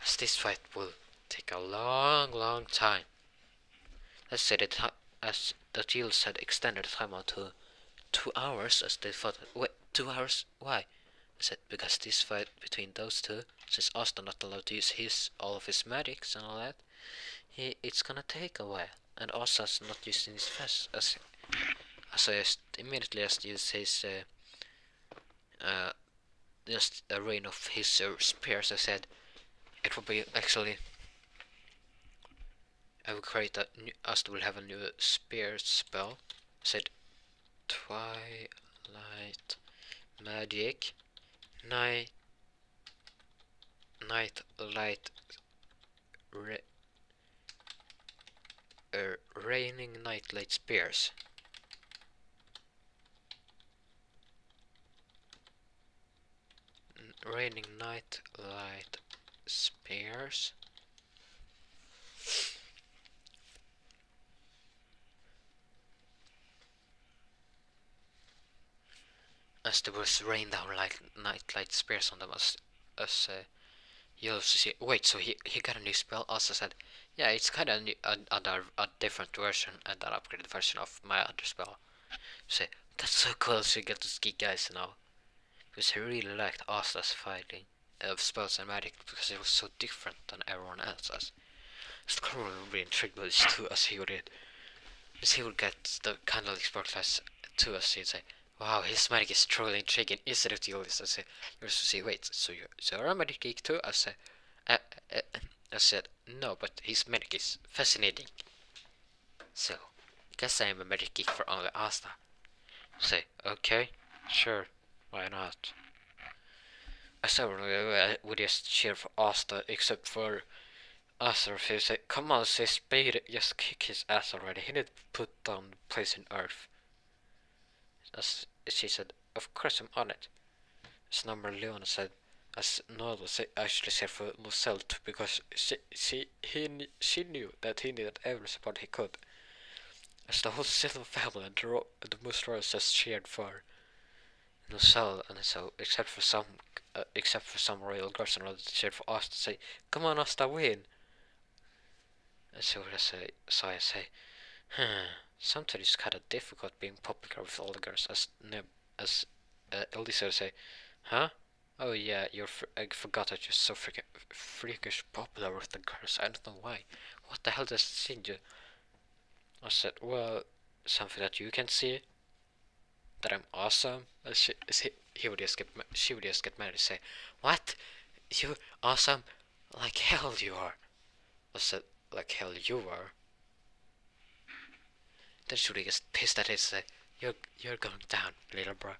As this fight will take a long time. Let's say that as the Gills had extended the time out to 2 hours as they thought. Wait, 2 hours? Why? I said because this fight between those two, since Asta not allowed to use all of his magics and all that, it's gonna take a while. And Asta's not using his fast as I immediately just used his just a rain of his spears. I said it would be actually. I will create a new. Asta will have a new spear spell. I said Twilight Magic Night Light Raining Nightlight Spears. Raining Nightlight Spears. As there was rain down like nightlight spears on them as you'll also see. Wait, so he got a new spell. Also said, yeah, it's kind of a different version and an upgraded version of my other spell. Say that's so cool. So you get to ski guys now because I really liked Asta's fighting of spells and magic because it was so different than everyone else's. So I'm really intrigued by this too, as he would it. As he would get the kind of expert class too, as he'd say, wow, his magic is truly intriguing, isn't it, Julius? I say, you're supposed to say, wait, so you're a magic geek too? I said, no, but his magic is fascinating. So, guess I am a magic geek for only Asta. Say, okay, sure, why not? I said, I would just cheer for Asta, except for Asta, who said, come on, say Spade, just kick his ass already. He didn't put down the place in Earth. As she said, of course I'm on it. As number Leona said, as Noel actually said for Lucille too, because she knew that he needed every support he could. As the whole Silver family and the most royals just cheered for Lucille, and so except for some royal girls and others cheered for Asta to say, come on Asta, win. And so I say, sometimes it's kind of difficult being popular with all the girls. As Elisa would say, huh? Oh yeah, I forgot that you're so freakish popular with the girls. I don't know why. What the hell does it seem you? I said, well, something that you can see. That I'm awesome. She would just get mad and say, what? You awesome? Like hell you are. I said, like hell you are. Then she would get pissed at it and say, you're going down, little bro.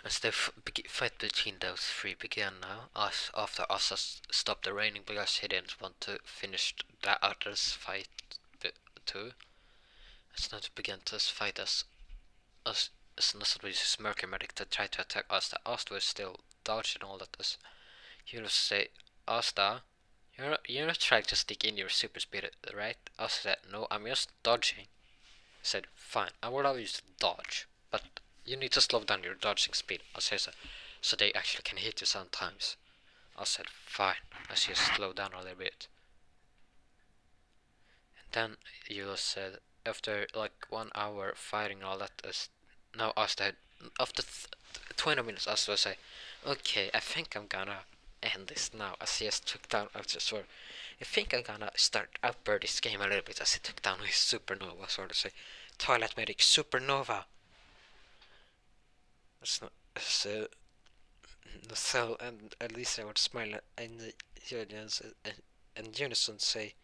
As the fight between those three began now, after Asa stopped the raining because he didn't want to finish the others' fight too. As now to begin to fight as Nasser with his Mercury medic to try to attack Asta. Asta was still dodging all that as you say, Asta, you're not trying to stick in your super speed, right? Asta said, no, I'm just dodging. He said, fine, I will allow you to dodge, but you need to slow down your dodging speed. I said, so they actually can hit you sometimes. I said, fine, I just slow down a little bit. And then you said, after like 1 hour fighting all that, now Asta, after 20 minutes, Asta say, okay, I think I'm gonna end this now. As he just took down after sword. I think I'm gonna start upper this game a little bit as he took down his supernova sword. Say, Twilight Medic Supernova. So Nocel and Elisa would smile and unison say,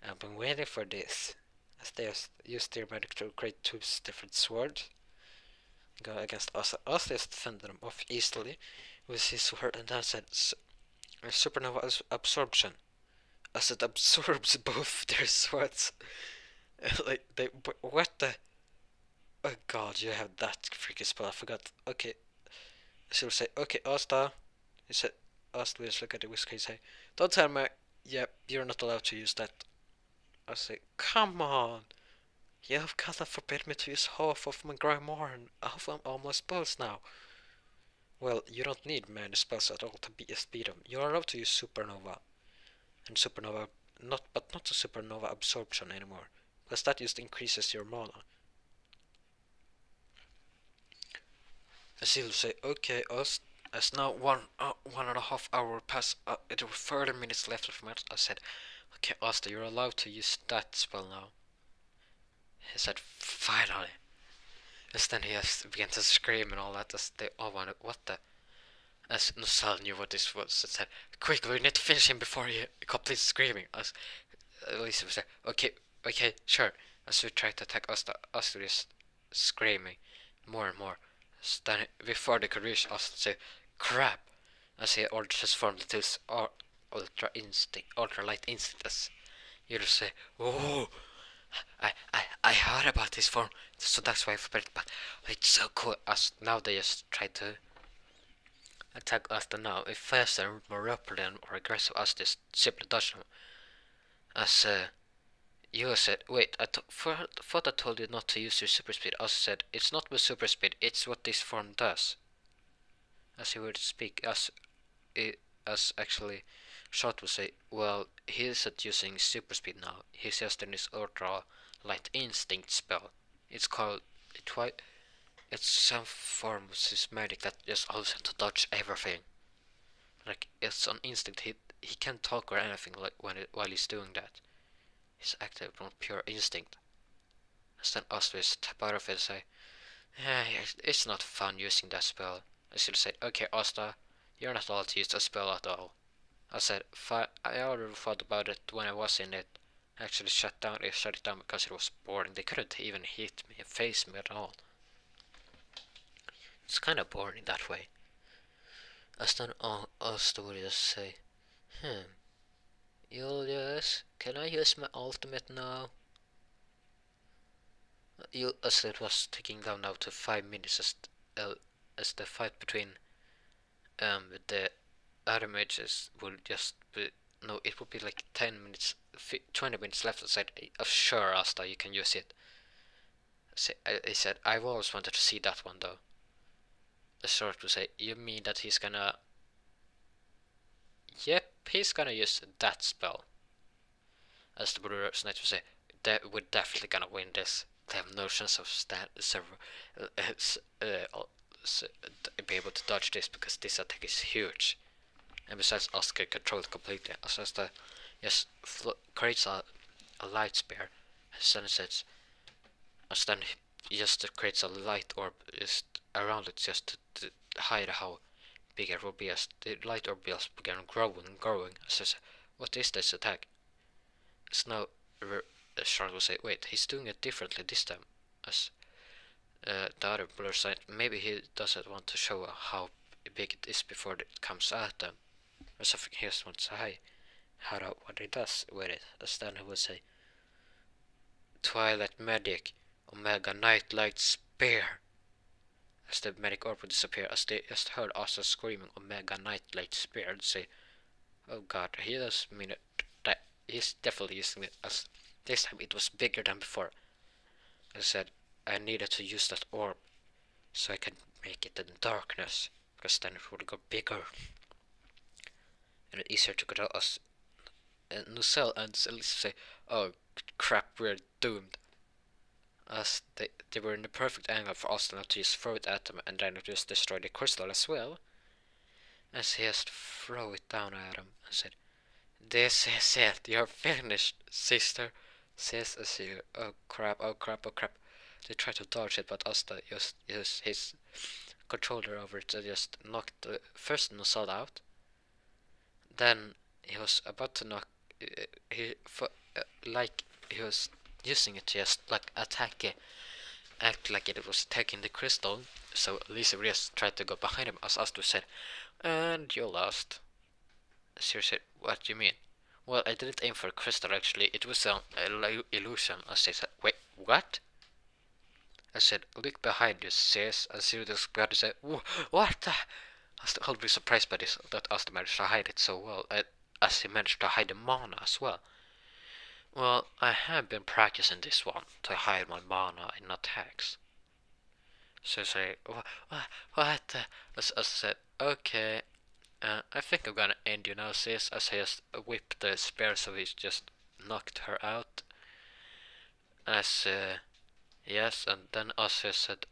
I've been waiting for this. As they used their magic to create two different swords. Go against Asta. Asta defended them off easily with his sword and then said, supernova absorption. As it absorbs both their swords. Like, what the? Oh god, you have that freaky spell, I forgot. Okay. She will say, okay, Asta. He said, Asta will just look at the whiskey and say, don't tell me, yeah, you're not allowed to use that. I say, come on. You have gotta forbid me to use half of my grimoire and half of all my spells now. Well, you don't need many spells at all to beat them. You're allowed to use Supernova and Supernova, but not the Supernova Absorption anymore, because that just increases your mana. Asil say, okay, us. As now 1.5 hour pass, there were 30 minutes left of the match. I said, okay, Asta, you're allowed to use that spell now. He said, finally. And then he just began to scream and all that as they all wanted, what the? As Nussal knew what this was, and said, quickly, we need to finish him before he completes screaming. As Lisa said, okay, okay, sure. As we tried to attack Asta, Asta is screaming more and more. Then before they could reach Asta, said, crap! As he ordered his form to his ultra light instinct, as you just say, oh, I heard about this form, so that's why I forbid it, but it's so cool. As now they just try to attack Asta now. If faster and more rapid and more aggressive, as just simply dodge them. As you said, wait, thought I told you not to use your super speed. As said, it's not with super speed, it's what this form does. As he would speak, as actually Shot would say, well, he isn't using super speed now. He's just in his ultra light instinct spell. It's called it's some form of his magic that just allows him to dodge everything. Like it's on instinct. He can't talk or anything like while he's doing that. He's active on pure instinct. And then Asta step out of it and say, it's not fun using that spell. I should say, okay, Asta, you're not allowed to use that spell at all. I said, I already thought about it when I was in it. I actually shut it down because it was boring. They couldn't even hit me, face me at all. It's kind of boring that way. As then Asta would just say, Julius, can I use my ultimate now? As it was ticking down now to 5 minutes as the fight between the other mages would just be, no, it would be like 10 minutes, 20 minutes left. I said, sure, Asta, you can use it. I said, I've always wanted to see that one though. The sword would say, you mean that he's gonna... Yep, he's gonna use that spell. As the Brother's Knight would say, we're definitely gonna win this. They have no chance of be able to dodge this because this attack is huge. And besides, us can control it completely. As the just creates a light spear, as then it says, as then he just creates a light orb just around it just to hide how big it will be. As the light orb just began growing and growing. Says, what is this attack? So now Charles will say, wait, he's doing it differently this time. As the other blur side, maybe he doesn't want to show how big it is before it comes at them. Or something. He just wants to say what he does with it. As then he will say, Twilight Medic, Omega Nightlight Spear. As the medic orb would disappear, as they just heard Asta screaming Omega Nightlight Spear, and say, oh god, he does mean it. That he's definitely using it. As this time it was bigger than before. I said I needed to use that orb so I could make it in darkness, because then it would go bigger and easier to control us. And Nussel and Elise say, oh crap, we're doomed. As they were in the perfect angle for Asta not to just throw it at them and then just destroy the crystal as well. As he just throw it down at him and said, this is it, you're finished, sister. Says as you, oh crap, oh crap, oh crap. They try to dodge it, but Asta just used his controller over it to just knock the first Nussel out. Then he was about to knock, like he was using it to just like attack it, act like it was attacking the crystal. So Lisa just tried to go behind him, as Asta said, and you lost. Siri said, what do you mean? Well, I didn't aim for a crystal actually, it was an illusion. As they said, wait, what? I said, look behind you, sis. And see this guy said, what the? I was totally surprised by this, that Asta managed to hide it so well, as he managed to hide the mana as well. Well, I have been practicing this one to hide my mana in attacks. So I say, what the? As I said, okay, I think I'm gonna end you now, sis. As I just whipped the spear so he just knocked her out. As, yes, and then Asa said,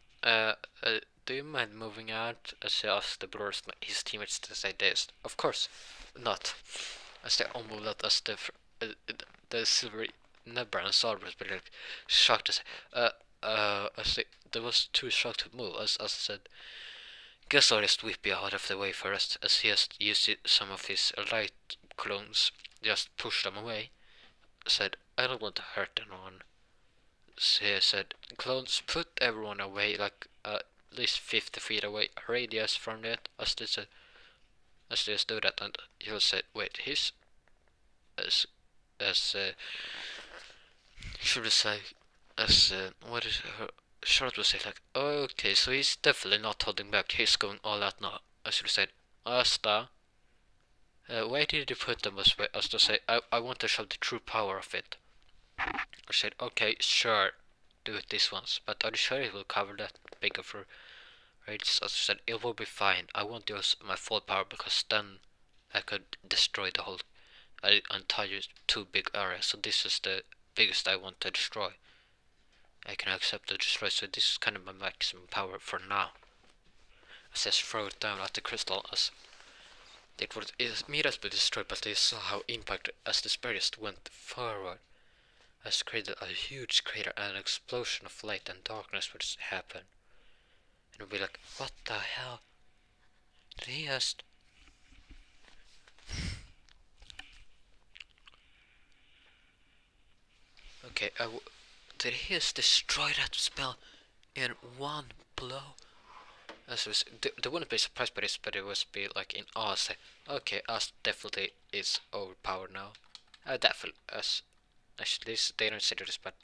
do you mind moving out? As he asked the brothers, his teammates to say this. Of course not. As they all moved out, as the silvery Nebra and Salvers were like shocked to say, as they was too shocked to move. As Asa said, guess I'll just whip you out of the way first, as he just used some of his light clones, just pushed them away. Said, I don't want to hurt anyone. So he said, clones, put everyone away, like at least 50 feet away, radius from it. As they said, as they just do that, and he'll say, wait, he's as should I say, as what is her? Charlotte would say like, okay, so he's definitely not holding back. He's going all out now. I should have said, Asta, why did you put them this way? Asta say, I want to show the true power of it. I said, okay, sure, do it this once, but are you sure it will cover that big of a radius? Asta said, it will be fine. I won't use my full power because then I could destroy the whole entire too big area. So this is the biggest I want to destroy. I can accept the destroy, so this is kind of my maximum power for now. I just throw it down at the crystal as it would immediately be destroyed, but they saw how impact as the spirits went forward. As created a huge crater and an explosion of light and darkness would happen. And we'd be like, what the hell? Did he just... Okay, did he just destroy that spell in one blow? As was, they wouldn't be surprised by this, but it was be like in Oz. Okay, Oz definitely is overpowered now. Definitely, actually, they don't say this, but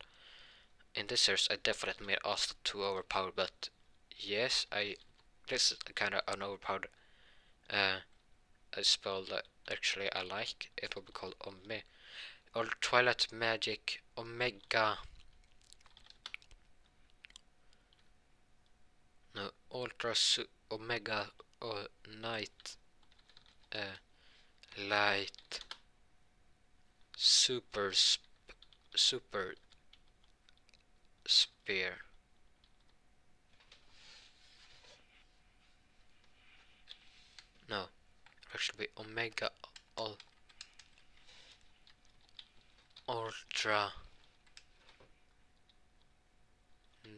in this series, I definitely made Oz too overpowered. But yes, this is kind of an overpowered a spell that actually I like. It will be called or Twilight Magic Omega. No, Omega Night Light Super Spear. No, actually be Omega Ultra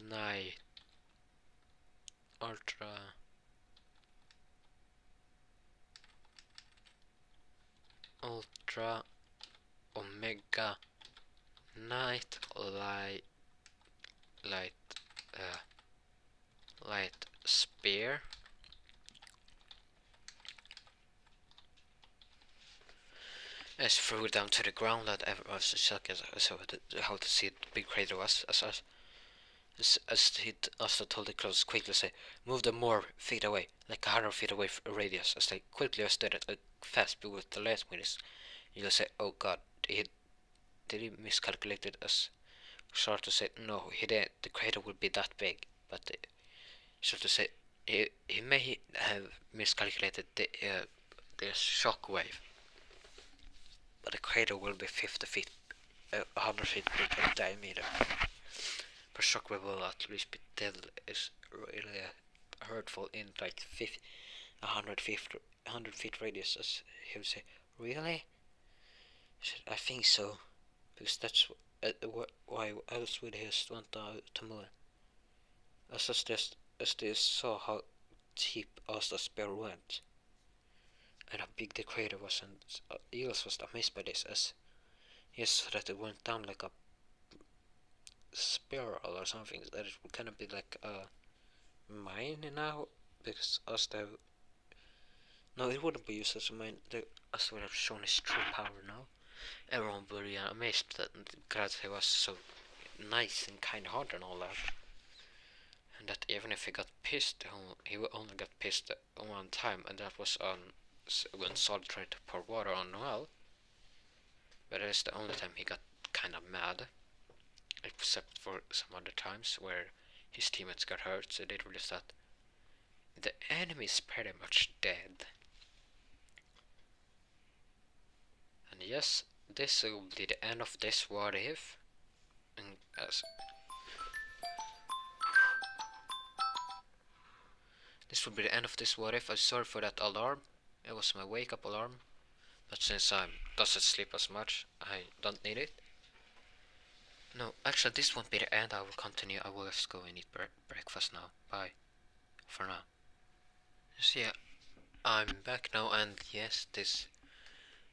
Night Ultra Omega Night Light Spear. As threw it down to the ground, that I was shocked as how to see the big crater was. As he also told the clothes quickly say, move them more feet away, like 100 feet away from a radius. As they quickly stood at a fast speed with the last minutes, you'll say, oh god, did he miscalculated? As Short to say, no, he didn't. The crater would be that big, but Short to say, he may have miscalculated the shock wave. But the crater will be 50 feet, 100 feet big in diameter. But shockwave will at least be deadly, is really hurtful in like 100 feet radius, as he would say. Really? I think so, because that's why else would he just want to move? As they saw how deep Asta's spear went, and how big the crater was, and Eagles was amazed by this, as he saw that it went down like a spiral or something, that it would kind of be like a mine now, because Asta... No, it wouldn't be used as a mine, Asta would have shown his true power now. Everyone would be amazed that because he was so nice and kind-hearted and all that. that even if he got pissed, he only got pissed one time, and that was on when Sol tried to pour water on Noel. But it is the only time he got kind of mad, except for some other times where his teammates got hurt, so they realized that the enemy is pretty much dead. And yes, this will be the end of this what if. And this will be the end of this what if. I'm sorry for that alarm. It was my wake up alarm. But since I doesn't sleep as much, I don't need it. No, actually this won't be the end. I will continue. I will just go and eat breakfast now. Bye. For now. So yeah, I'm back now, and yes, this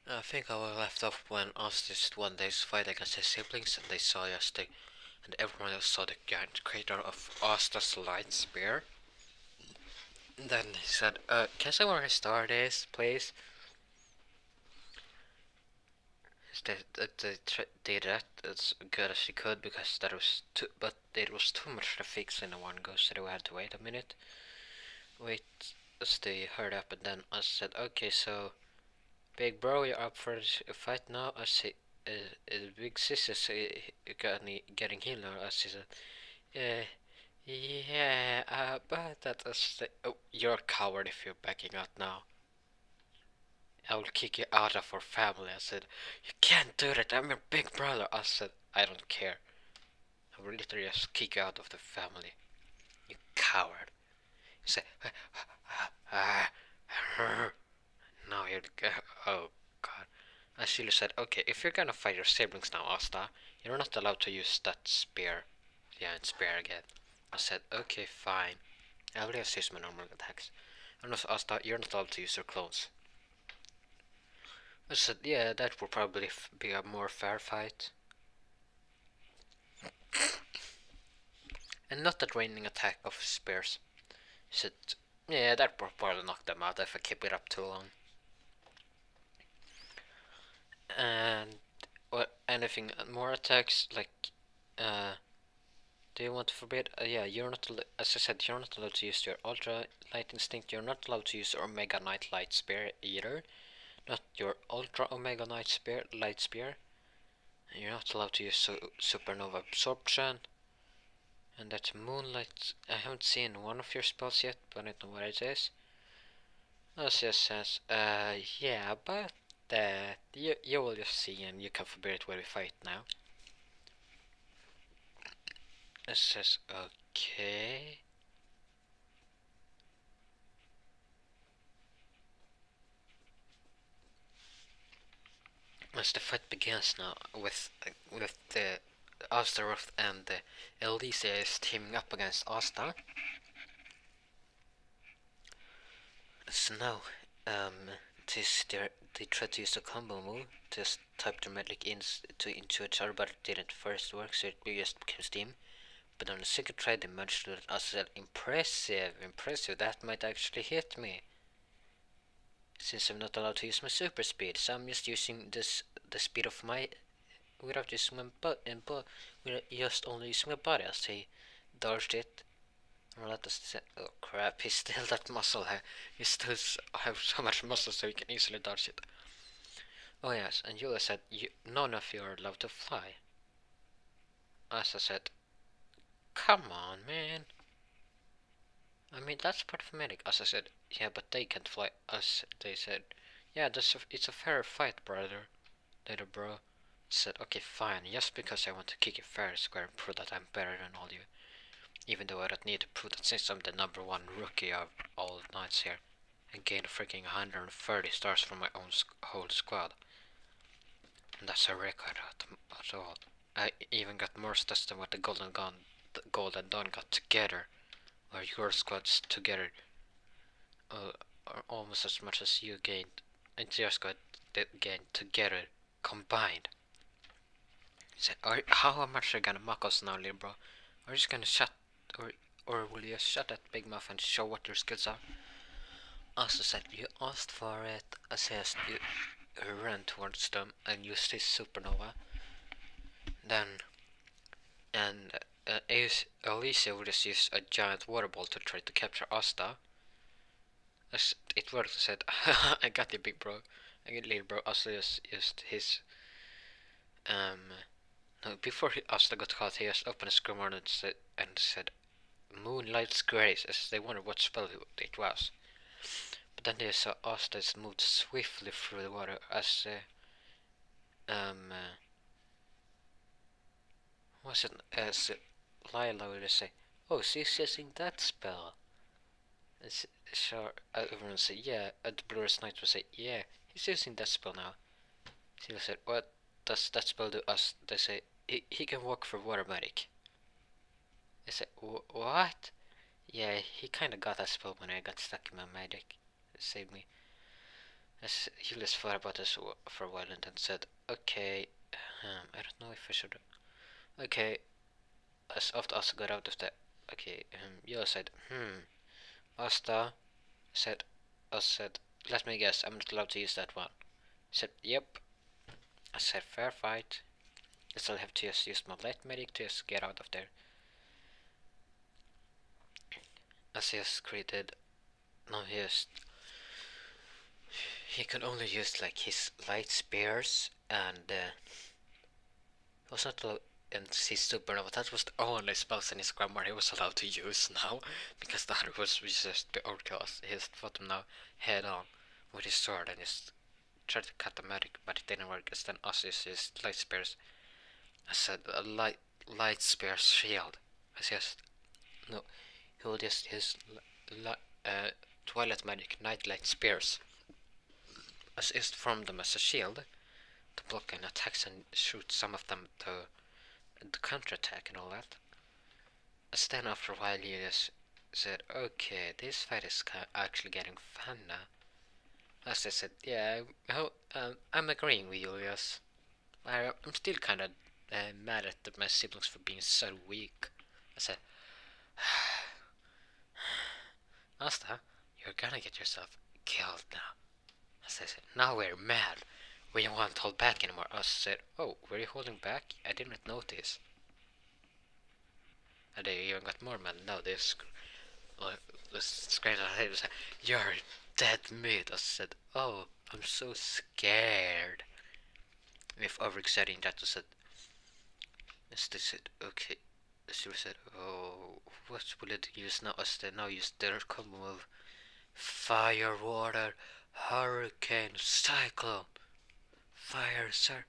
I think I left off when Asta won this fight against his siblings, and they saw yesterday, and everyone else saw the giant crater of Asta's light spear. And then he said, can someone restore this, please? They did that as good as she could, because that was but it was too much to fix in one go, so they had to wait a minute. Wait, as they hurried up, and then I said, okay, so big bro, you're up for a fight now. I say, big sis is getting healed now. I said, yeah, but that is oh, you're a coward if you're backing out now. I will kick you out of our family. I said, you can't do that. I'm your big brother. I said, I don't care. I will literally just kick you out of the family. You coward. He said, now you're, oh god. I still said, okay, if you're gonna fight your siblings now, Asta, you're not allowed to use that spear. Yeah, and spear again. I said, okay, fine. I will just use my normal attacks. And also, Asta, you're not allowed to use your clones. I said, yeah, that will probably be a more fair fight. And not a draining attack of spears. He said, yeah, that will probably knock them out if I keep it up too long. And what, anything more attacks, like, do you want to forbid? Yeah, you're not, as I said, you're not allowed to use your Ultra Light Instinct, you're not allowed to use your Omega Knight Light Spear either. Not your Ultra Omega Knight Spear, Light Spear. And you're not allowed to use Supernova Absorption. And that Moonlight, I haven't seen one of your spells yet, but I don't know what it is. As just says, yeah, but that, you will just see and you can forbid it when we fight now. It says, okay. As the fight begins now, with the Astaroth and the Elise is teaming up against Asta. So now, they tried to use a combo move, just type their medic into each other, but it didn't first work, so it just became steam. But on the second try, they managed to let Asta. Impressive, that might actually hit me. Since I'm not allowed to use my super speed, so I'm just using the speed of my, without using my just only using my body. I say, dodged it. Or let us say, oh crap, he's still that muscle. He still have so much muscle, so he can easily dodge it. Oh yes, and Julia said, none of you are allowed to fly. As I said, come on, man. I mean, that's part of medic. As I said, yeah, but they can't fly. As they said, yeah, it's a fair fight, brother. Little bro. Said, okay, fine, just because I want to kick you fair and square and prove that I'm better than all you. Even though I don't need to prove that since I'm the #1 rookie of all knights here. And gained freaking 130 stars from my own whole squad. And that's a record at all. I even got more stars than what the Golden Dawn got together. Or your squads together, or almost as much as you gained, and your squad gained together, combined. So, how much are you gonna mock us now, little bro? Are you just gonna shut, or will you shut that big mouth and show what your skills are? Also said, you asked for it, as you ran towards them and used his supernova. Then, and Alicia would just use a giant water ball to try to capture Asta. As it worked, I said, I got you, big bro. I got little bro. Asta just used his. No, before Asta got caught, he just opened a screwdriver and said, Moonlight's Grace, as they wondered what spell it was. But then they saw Asta moved swiftly through the water was it as Lila would say, oh, she's using that spell. And so everyone would say, yeah. The Blur's Knight would say, yeah, he's using that spell now. She said, what does that spell do us? They say, he can walk through water magic. I said, what? Yeah, he kinda got that spell when I got stuck in my magic. It saved me. As Julius thought about this for a while and then said, okay, I don't know if I should. Okay, as after Asta got out of the. Okay, Julius said, Asta said, let me guess, I'm not allowed to use that one. He said, yep. I said, fair fight. I still have to just use my light medic to just get out of there. As he just created. No, he could only use like his light spears and was not allowed, and his supernova. That was the only spells in his grammar he was allowed to use now, because the other was just the outcast. He just fought him now head on with his sword and just tried to cut the magic, but it didn't work. As then us used his light spears. I said a light spear shield. I just no, he will just use twilight magic nightlight spears. As is from them as a shield to block any attacks and shoot some of them to the counterattack and all that. As then after a while he just said, okay, this fight is actually getting fun now. As I said, yeah, I'm agreeing with you, yes. I'm still kind of mad at my siblings for being so weak. I said, Asta, you're gonna get yourself killed now. As I said, now we're mad. We don't want to hold back anymore. Asta said, oh, were you holding back? I didn't notice. And they even got more mad. Now they screamed at him and said, you're dead meat. I said, oh, I'm so scared. With overexciting that, I said, as they said, okay. She said, oh, what will it use now? As they now use their combo of fire, water, hurricane, cyclone, fire, sir,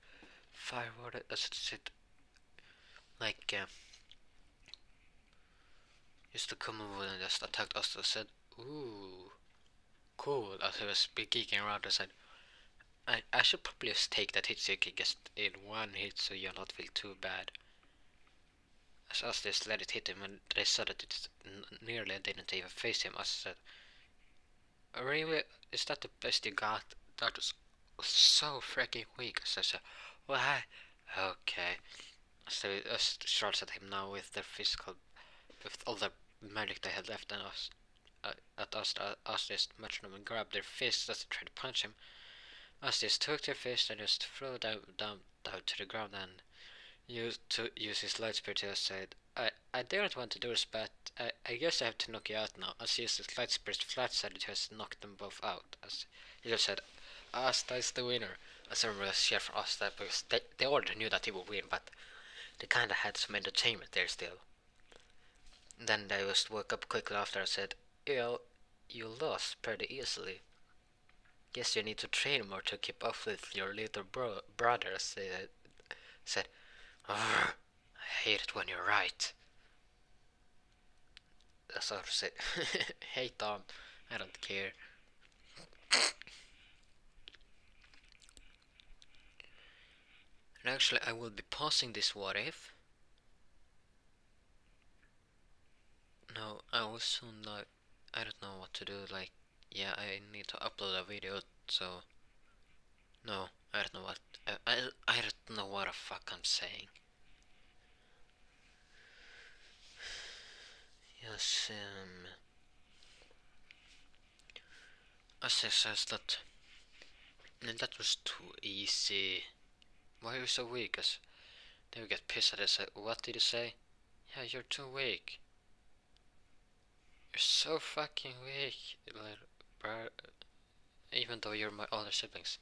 fire, water. As it said, like, used to come over and just attacked us. I said, ooh, cool. As I was geeking around, I said, I should probably just take that hit so you can get in one hit so you'll not feel too bad. As they just let it hit him, and they saw that it nearly didn't even face him. I said, really? Is that the best you got? That was so freaking weak. So I said, why? Okay. So I shots at him now with their physical, with all the magic they had left, and us just matched them and grabbed their fists as they tried to punch him. Us just took their fist and just threw them down to the ground and used his light spear to said, I didn't want to do this, but I guess I have to knock you out now. As he used his light spear's flat side to just knock them both out. As he just said, Asta is the winner. As everyone was cheering for Asta because they already knew that he would win, but they kinda had some entertainment there still. And then they just woke up quickly after and said, well, you lost pretty easily. Guess you need to train more to keep up with your little brothers. They said, I hate it when you're right. That's what I said. Hey Tom, I don't care. And actually I will be pausing this what if. No, I will soon not. I don't know what to do, like, yeah, I need to upload a video, so. No, I don't know what. I don't know what the fuck I'm saying. Yes, Asa says that. And that was too easy. Why are you so weak? As they would get pissed at us. What did you say? Yeah, you're too weak. You're so fucking weak, bro. Even though you're my older siblings.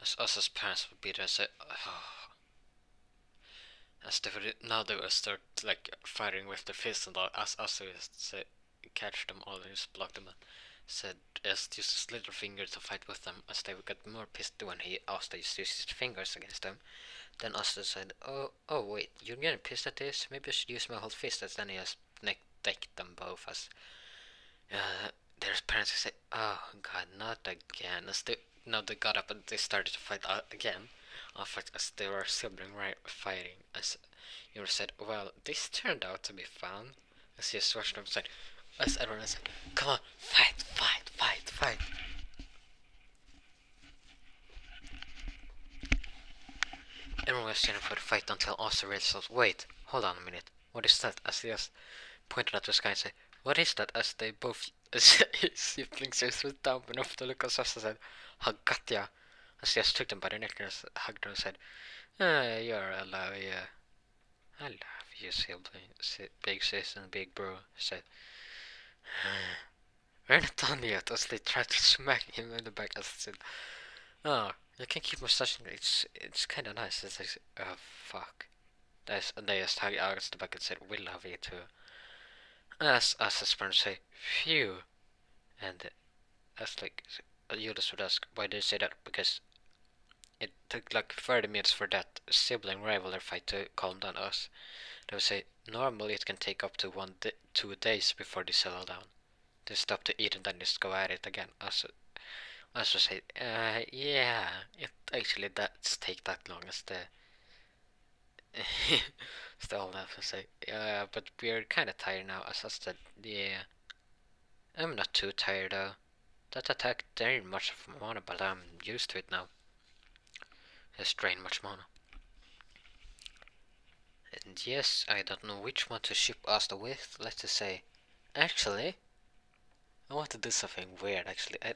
Us as parents would be there and say, oh. As they would, now they will start like fighting with their fists and all. Us would say, catch them all and just block them. And said, just use his little finger to fight with them. As they would get more pissed when he asked to use his fingers against them. Then Asta said, oh wait, you're getting pissed at this? Maybe I should use my whole fist. And then he just decked them both as their parents say, oh god, not again. As now they got up and they started to fight again. As they were sibling fighting. As you said, well, this turned out to be fun. As you watched them said, as everyone said, come on, fight, fight, fight, fight. Everyone was standing for the fight until Asta realized, wait, hold on a minute. What is that? As he just pointed at the sky and said, what is that? As they both siblings just went down enough to look at us and said, I got ya. As he just took them by the neck and hugged them and said, you're alive, yeah. I love you, sibling, big sis and big bro. He said, we're not done yet. As they tried to smack him in the back, as he said, oh, you can keep massaging. It's kind of nice. It's like, oh fuck. And they just hugged August the back and said, we love you too. As his parents say, phew. And as like, Judas would ask, why did they say that? Because it took like 30 minutes for that sibling rivalry fight to calm down. Us, they would say, normally it can take up to 2 days before they settle down. They stop to eat and then just go at it again. Us would say, yeah, it actually does take that long as the still have to say, yeah, but we're kind of tired now. As I said, yeah, I'm not too tired though. That attack drained much of my mana, but I'm used to it now. It's drained much mana. And yes, I don't know which one to ship Asta with. Let's just say, actually, I want to do something weird. Actually, I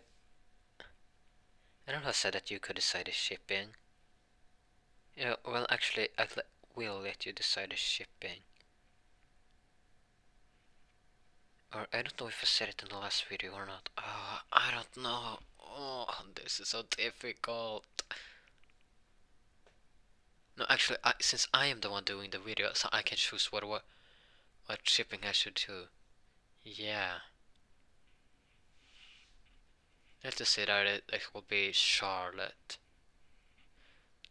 don't know. I said that you could decide the shipping. Yeah, well, actually, will let you decide the shipping. Or I don't know if I said it in the last video or not. Oh, I don't know. Oh, this is so difficult. No, actually, since I am the one doing the video, so I can choose what shipping I should do. Yeah. Let's just say that it will be Charlotte.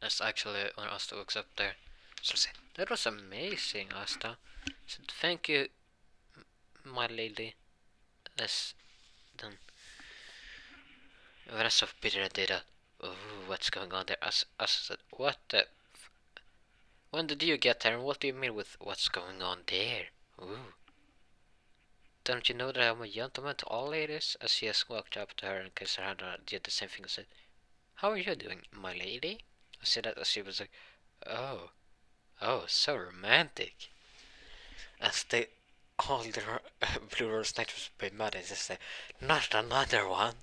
That's actually when Asta looks up there. So say, that was amazing, Asta. So thank you, my lady. Let's then. When I saw Peter did that, oh, what's going on there? Asta said, what the? When did you get there? And what do you mean with what's going on there? Ooh. Don't you know that I'm a gentleman to all ladies? As she has walked up to her and kissed her hand and did the same thing and said, how are you doing, my lady? I said that as she was like, oh, so romantic. As they all the Blue Rose Knight was a bit mad and just said, not another one.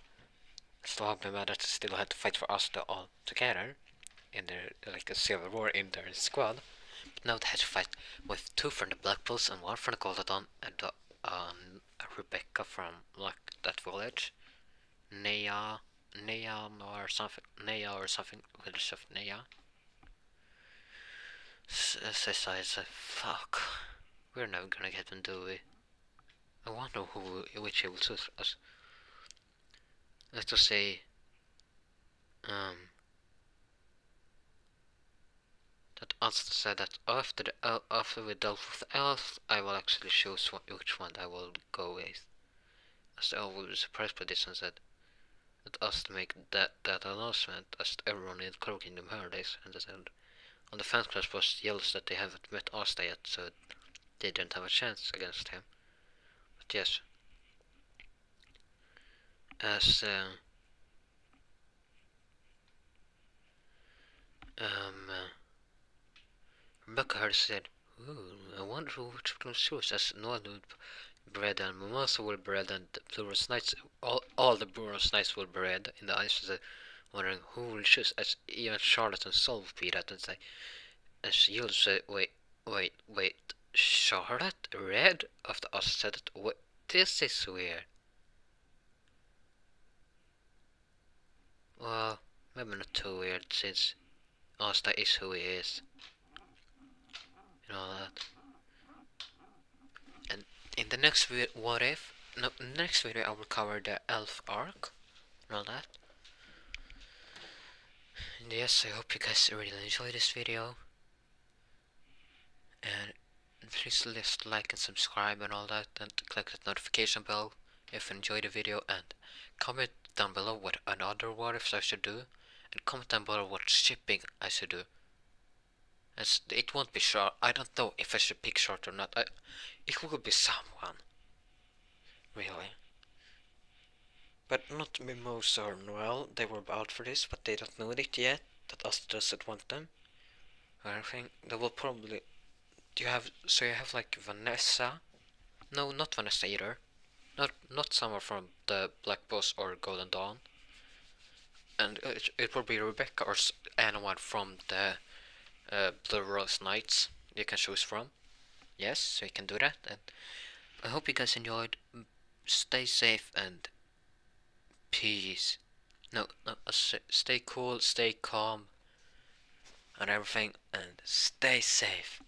Still have been mad that they still had to fight for Asta all together in their like a civil war in their squad. But now they had to fight with 2 from the Black Bulls and 1 from the Golden Dawn and Rebecca from like that village, Nea or something, village of Nea. Says I said, fuck, we're never gonna get them, do we? I wonder which he will choose us. Let's just say, that Asta said that after we dealt with the elf, I will actually choose which one I will go with. As the elf will be surprised by this and said that Asta make that announcement as everyone in Crow Kingdom heard this, and they said on the fan class was jealous that they haven't met Asta yet, so they didn't have a chance against him. But yes, as Rebecca heard said, ooh, I wonder which one choose, as Noah would bread and Mimosa will bread and the Blue Rose Knights, all the Blue Rose Knights will bread in the ice, wondering who will choose, as even Charlotte and Sol would be that and say, as you'll say, wait, Charlotte Red of the Asta said that this is weird. Well, maybe not too weird since Asta is who he is. You know that. And in the next what if? No, next video I will cover the elf arc. And all that. And yes, I hope you guys really enjoyed this video. And please just like and subscribe and all that, and click that notification bell if you enjoyed the video, and comment down below what another what ifs I should do, and comment down below what shipping I should do. As it won't be short. I don't know if I should pick short or not. It will be someone, really. But not Mimosa or Noel. They were out for this, but they don't know it yet. That Asta doesn't want them. I think they will probably. Do you have? So you have like Vanessa? No, not Vanessa either. Not someone from the Black Boss or Golden Dawn. And it will be Rebecca or anyone from the Blue Rose Knights you can choose from. Yes, so you can do that. And I hope you guys enjoyed. Stay safe and peace. No, stay cool, stay calm, and everything, and stay safe.